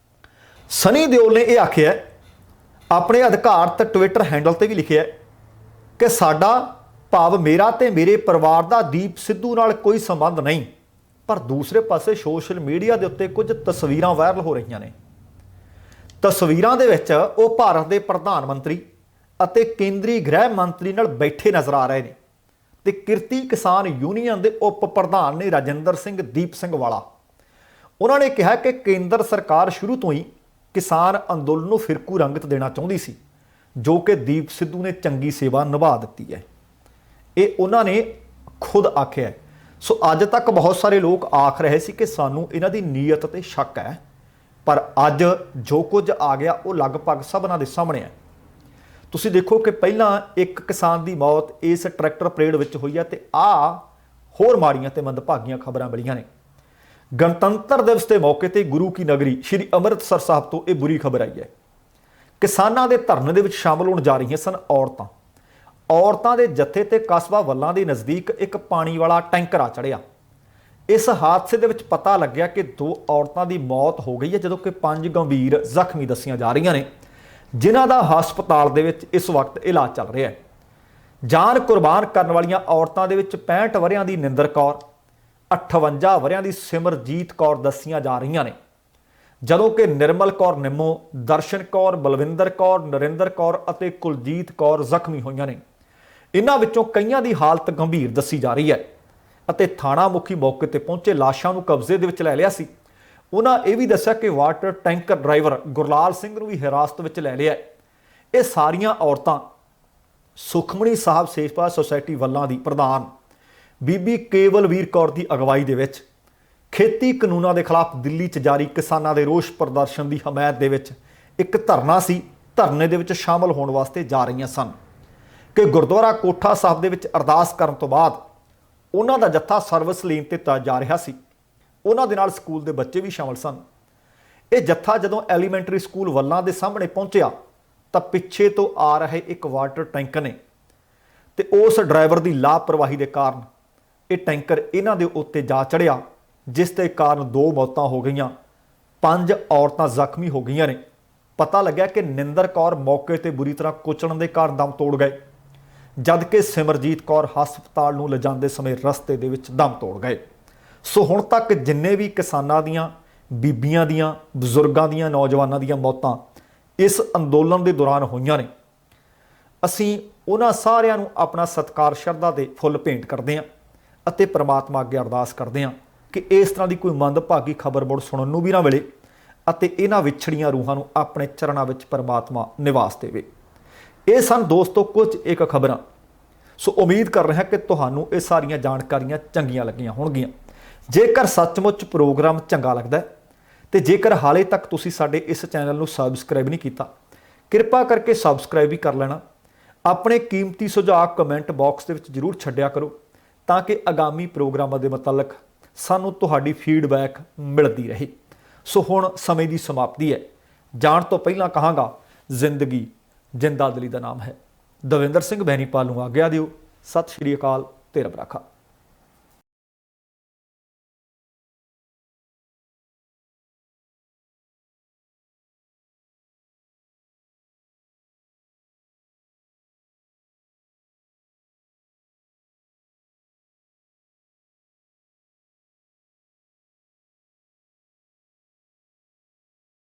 ਸਨੀ ਦਿਓਲ ਨੇ ਇਹ ਆਖਿਆ ਆਪਣੇ ਅਧਿਕਾਰਤ ਟਵਿੱਟਰ ਹੈਂਡਲ ਤੇ ਵੀ ਲਿਖਿਆ ਕਿ ਸਾਡਾ ਭਾਵ ਮੇਰਾ ਤੇ ਮੇਰੇ ਪਰਿਵਾਰ ਦਾ ਦੀਪ ਸਿੱਧੂ ਨਾਲ ਕੋਈ ਸੰਬੰਧ ਨਹੀਂ। ਪਰ ਦੂਸਰੇ ਪਾਸੇ ਸੋਸ਼ਲ ਮੀਡੀਆ ਦੇ ਉੱਤੇ ਕੁਝ ਤਸਵੀਰਾਂ ਵਾਇਰਲ ਹੋ ਰਹੀਆਂ ਨੇ। ਤਸਵੀਰਾਂ ਦੇ ਵਿੱਚ ਉਹ ਭਾਰਤ ਦੇ ਪ੍ਰਧਾਨ ਮੰਤਰੀ ਅਤੇ ਕੇਂਦਰੀ ਗ੍ਰਹਿ ਮੰਤਰੀ ਨਾਲ ਬੈਠੇ ਨਜ਼ਰ ਆ ਰਹੇ ਨੇ ਤੇ ਕਿਰਤੀ ਕਿਸਾਨ ਯੂਨੀਅਨ ਦੇ ਉਪ ਪ੍ਰਧਾਨ ਨੇ ਰਾਜਿੰਦਰ ਸਿੰਘ ਦੀਪ ਸਿੰਘ ਵਾਲਾ। ਉਹਨਾਂ ਨੇ ਕਿਹਾ ਕਿ ਕੇਂਦਰ ਸਰਕਾਰ ਸ਼ੁਰੂ ਤੋਂ ਹੀ ਕਿਸਾਨ ਅੰਦੋਲਨ ਨੂੰ ਫਿਰਕੂ ਰੰਗਤ ਦੇਣਾ ਚਾਹੁੰਦੀ ਸੀ, ਜੋ ਕਿ ਦੀਪ ਸਿੱਧੂ ਨੇ ਚੰਗੀ ਸੇਵਾ ਨਿਭਾ ਦਿੱਤੀ ਹੈ। ਇਹ ਉਹਨਾਂ ਨੇ ਖੁਦ ਆਖਿਆ। ਸੋ ਅੱਜ ਤੱਕ ਬਹੁਤ ਸਾਰੇ ਲੋਕ ਆਖ ਰਹੇ ਸੀ ਕਿ ਸਾਨੂੰ ਇਹਨਾਂ ਦੀ ਨੀਅਤ ਤੇ ਸ਼ੱਕ ਹੈ, ਪਰ ਅੱਜ ਜੋ ਕੁਝ ਆ ਗਿਆ ਉਹ ਲਗਭਗ ਸਭਨਾਂ ਦੇ ਸਾਹਮਣੇ ਹੈ। ਤੁਸੀਂ ਦੇਖੋ ਕਿ ਪਹਿਲਾਂ ਇੱਕ ਕਿਸਾਨ ਦੀ ਮੌਤ ਇਸ ਟਰੈਕਟਰ ਪਰੇਡ ਵਿੱਚ ਹੋਈ ਹੈ ਤੇ ਹੋਰ ਮਾੜੀਆਂ ਤੇ ਮੰਦਭਾਗੀਆਂ ਖਬਰਾਂ ਮਿਲੀਆਂ ਨੇ। ਗਣਤੰਤਰ ਦਿਵਸ ਦੇ ਮੌਕੇ ਤੇ ਗੁਰੂ ਕੀ ਨਗਰੀ ਸ਼੍ਰੀ ਅੰਮ੍ਰਿਤਸਰ ਸਾਹਿਬ ਤੋਂ ਇਹ ਬੁਰੀ ਖਬਰ ਆਈ ਹੈ। ਕਿਸਾਨਾਂ ਦੇ ਧਰਨੇ ਦੇ ਵਿੱਚ ਸ਼ਾਮਲ ਹੋਣ ਜਾ ਰਹੀਆਂ ਸਨ ਔਰਤਾਂ ਦੇ ਜੱਥੇ ਤੇ ਕਸਬਾ ਵੱਲਾਂ ਦੇ ਨਜ਼ਦੀਕ ਇੱਕ ਪਾਣੀ ਵਾਲਾ ਟੈਂਕਰ ਆ ਚੜਿਆ। ਇਸ ਹਾਦਸੇ ਦੇ ਵਿੱਚ ਪਤਾ ਲੱਗਿਆ ਕਿ 2 ਔਰਤਾਂ ਦੀ ਮੌਤ ਹੋ ਗਈ ਹੈ, ਜਦੋਂ ਕਿ 5 ਗੰਭੀਰ ਜ਼ਖਮੀ ਦੱਸੀਆਂ ਜਾ ਰਹੀਆਂ ਨੇ, ਜਿਨ੍ਹਾਂ ਦਾ ਹਸਪਤਾਲ ਦੇ ਵਿੱਚ ਇਸ ਵਕਤ ਇਲਾਜ ਚੱਲ ਰਿਹਾ ਹੈ। ਜਾਨ ਕੁਰਬਾਨ ਕਰਨ ਵਾਲੀਆਂ ਔਰਤਾਂ ਦੇ ਵਿੱਚ 65 ਵਰ੍ਹਿਆਂ ਦੀ ਨਿੰਦਰ ਕੌਰ, 58 ਵਰ੍ਹਿਆਂ ਦੀ ਸਿਮਰਜੀਤ ਕੌਰ ਦੱਸੀਆਂ ਜਾ ਰਹੀਆਂ ਨੇ, ਜਦੋਂ ਕਿ ਨਿਰਮਲ ਕੌਰ ਨਿੰਮੋ, ਦਰਸ਼ਨ ਕੌਰ, ਬਲਵਿੰਦਰ ਕੌਰ, ਨਰਿੰਦਰ ਕੌਰ ਅਤੇ ਕੁਲਜੀਤ ਕੌਰ ਜ਼ਖਮੀ ਹੋਈਆਂ ਨੇ। ਇਹਨਾਂ ਵਿੱਚੋਂ ਕਈਆਂ ਦੀ ਹਾਲਤ ਗੰਭੀਰ ਦੱਸੀ ਜਾ ਰਹੀ ਹੈ ਅਤੇ ਥਾਣਾ ਮੁਖੀ ਮੌਕੇ ਤੇ ਪਹੁੰਚੇ ਲਾਸ਼ਾਂ ਨੂੰ ਕਬਜ਼ੇ ਦੇ ਵਿੱਚ ਲੈ ਲਿਆ ਸੀ। ਉਹਨਾਂ ਇਹ ਵੀ ਦੱਸਿਆ ਕਿ water tanker driver Gurlal Singh ਨੂੰ ਵੀ ਹਿਰਾਸਤ ਵਿੱਚ ਲੈ ਲਿਆ। ਇਹ ਸਾਰੀਆਂ ਔਰਤਾਂ ਸੁਖਮਣੀ ਸਾਹਿਬ ਸੇਵਾ ਸੁਸਾਇਟੀ ਵੱਲਾਂ ਦੀ ਪ੍ਰਧਾਨ ਬੀਬੀ ਕੇਵਲਵੀਰ ਕੌਰ ਦੀ ਅਗਵਾਈ ਦੇ ਵਿੱਚ ਖੇਤੀ ਕਾਨੂੰਨਾਂ ਦੇ ਖਿਲਾਫ ਦਿੱਲੀ 'ਚ ਜਾਰੀ ਕਿਸਾਨਾਂ ਦੇ ਰੋਸ ਪ੍ਰਦਰਸ਼ਨ ਦੀ ਹਮਾਇਤ ਦੇ ਵਿੱਚ ਇੱਕ ਧਰਨਾ ਸੀ। ਧਰਨੇ ਦੇ ਵਿੱਚ ਸ਼ਾਮਲ ਹੋਣ ਵਾਸਤੇ ਜਾ ਰਹੀਆਂ ਸਨ ਕਿ ਗੁਰਦੁਆਰਾ ਕੋਠਾ ਸਾਹਿਬ ਦੇ ਵਿੱਚ ਅਰਦਾਸ ਕਰਨ ਤੋਂ ਬਾਅਦ ਉਹਨਾਂ ਦਾ ਜੱਥਾ ਸਰਵਿਸ ਲੇਨ ਤੇ ਜਾ ਰਿਹਾ ਸੀ। ਉਹਨਾਂ ਦੇ ਨਾਲ ਸਕੂਲ ਦੇ ਬੱਚੇ ਵੀ ਸ਼ਾਮਲ ਸਨ। ਇਹ ਜੱਥਾ ਜਦੋਂ ਐਲੀਮੈਂਟਰੀ ਸਕੂਲ ਵੱਲਾਂ ਦੇ ਸਾਹਮਣੇ ਪਹੁੰਚਿਆ ਤਾਂ ਪਿੱਛੇ ਤੋਂ ਆ ਰਹੇ ਇੱਕ ਵਾਟਰ ਟੈਂਕਰ ਨੇ ਤੇ ਉਸ ਡਰਾਈਵਰ ਦੀ ਲਾਪਰਵਾਹੀ ਦੇ ਕਾਰਨ ਇਹ ਟੈਂਕਰ ਇਹਨਾਂ ਦੇ ਉੱਤੇ ਜਾ ਚੜਿਆ, ਜਿਸ ਦੇ ਕਾਰਨ 2 ਮੌਤਾਂ ਹੋ ਗਈਆਂ, 5 ਔਰਤਾਂ ਜ਼ਖਮੀ ਹੋ ਗਈਆਂ ਨੇ। ਪਤਾ ਲੱਗਿਆ ਕਿ ਨਿੰਦਰ ਕੌਰ ਮੌਕੇ ਤੇ ਬੁਰੀ ਤਰ੍ਹਾਂ ਕੁਚਲਣ ਦੇ ਕਾਰਨ ਦਮ ਤੋੜ ਗਏ, ਜਦ ਕਿ ਸਿਮਰਜੀਤ ਕੌਰ ਹਸਪਤਾਲ ਨੂੰ ਲਿਜਾਂਦੇ ਸਮੇਂ ਰਸਤੇ ਦੇ ਵਿੱਚ ਦਮ ਤੋੜ ਗਏ। ਸੋ ਹੁਣ ਤੱਕ ਜਿੰਨੇ ਵੀ ਕਿਸਾਨਾਂ ਦੀਆਂ, ਬੀਬੀਆਂ ਦੀਆਂ, ਬਜ਼ੁਰਗਾਂ ਦੀਆਂ, ਨੌਜਵਾਨਾਂ ਦੀਆਂ ਮੌਤਾਂ ਇਸ ਅੰਦੋਲਨ ਦੇ ਦੌਰਾਨ ਹੋਈਆਂ ਨੇ, ਅਸੀਂ ਉਹਨਾਂ ਸਾਰਿਆਂ ਨੂੰ ਆਪਣਾ ਸਤਿਕਾਰ, ਸ਼ਰਧਾ ਦੇ ਫੁੱਲ ਭੇਂਟ ਕਰਦੇ ਹਾਂ ਅਤੇ ਪ੍ਰਮਾਤਮਾ ਅੱਗੇ ਅਰਦਾਸ ਕਰਦੇ ਹਾਂ ਕਿ ਇਸ ਤਰ੍ਹਾਂ ਦੀ ਕੋਈ ਮੰਦਭਾਗੀ ਖਬਰ ਮੁੜ ਸੁਣਨ ਨੂੰ ਵੀ ਨਾ ਮਿਲੇ ਅਤੇ ਇਹਨਾਂ ਵਿਛੜੀਆਂ ਰੂਹਾਂ ਨੂੰ ਆਪਣੇ ਚਰਨਾਂ ਵਿੱਚ ਪ੍ਰਮਾਤਮਾ ਨਿਵਾਸ ਦੇਵੇ। ਇਹ ਸਨ ਦੋਸਤੋ ਕੁਝ ਇੱਕ ਖਬਰਾਂ। ਸੋ ਉਮੀਦ ਕਰ ਰਿਹਾ ਕਿ ਤੁਹਾਨੂੰ ਇਹ ਸਾਰੀਆਂ ਜਾਣਕਾਰੀਆਂ ਚੰਗੀਆਂ ਲੱਗੀਆਂ ਹੋਣਗੀਆਂ। ਜੇਕਰ ਸੱਚਮੁੱਚ ਪ੍ਰੋਗਰਾਮ ਚੰਗਾ ਲੱਗਦਾ ਤੇ ਜੇਕਰ ਹਾਲੇ ਤੱਕ ਤੁਸੀਂ ਸਾਡੇ ਇਸ ਚੈਨਲ ਨੂੰ ਸਬਸਕ੍ਰਾਈਬ ਨਹੀਂ ਕੀਤਾ, ਕਿਰਪਾ ਕਰਕੇ ਸਬਸਕ੍ਰਾਈਬ ਵੀ ਕਰ ਲੈਣਾ। ਆਪਣੇ ਕੀਮਤੀ ਸੁਝਾਅ ਕਮੈਂਟ ਬਾਕਸ ਦੇ ਵਿੱਚ ਜ਼ਰੂਰ ਛੱਡਿਆ ਕਰੋ ਤਾਂ ਕਿ ਆਗਾਮੀ ਪ੍ਰੋਗਰਾਮਾਂ ਦੇ ਮੁਤਲਕ ਸਾਨੂੰ ਤੁਹਾਡੀ ਫੀਡਬੈਕ ਮਿਲਦੀ ਰਹੇ। ਸੋ ਹੁਣ ਸਮੇਂ ਦੀ ਸਮਾਪਤੀ ਹੈ। ਜਾਣ ਤੋਂ ਪਹਿਲਾਂ ਕਹਾਂਗਾ, ਜ਼ਿੰਦਗੀ ਜਿੰਦਾ ਦਿਲੀ ਦਾ ਨਾਮ ਹੈ। ਦਵਿੰਦਰ ਸਿੰਘ ਬੈਨੀਪਾਲ ਨੂੰ ਆਗਿਆ ਦਿਓ। ਸਤਿ ਸ਼੍ਰੀ ਅਕਾਲ ਤੇ ਰੱਬ ਰਾਖਾ।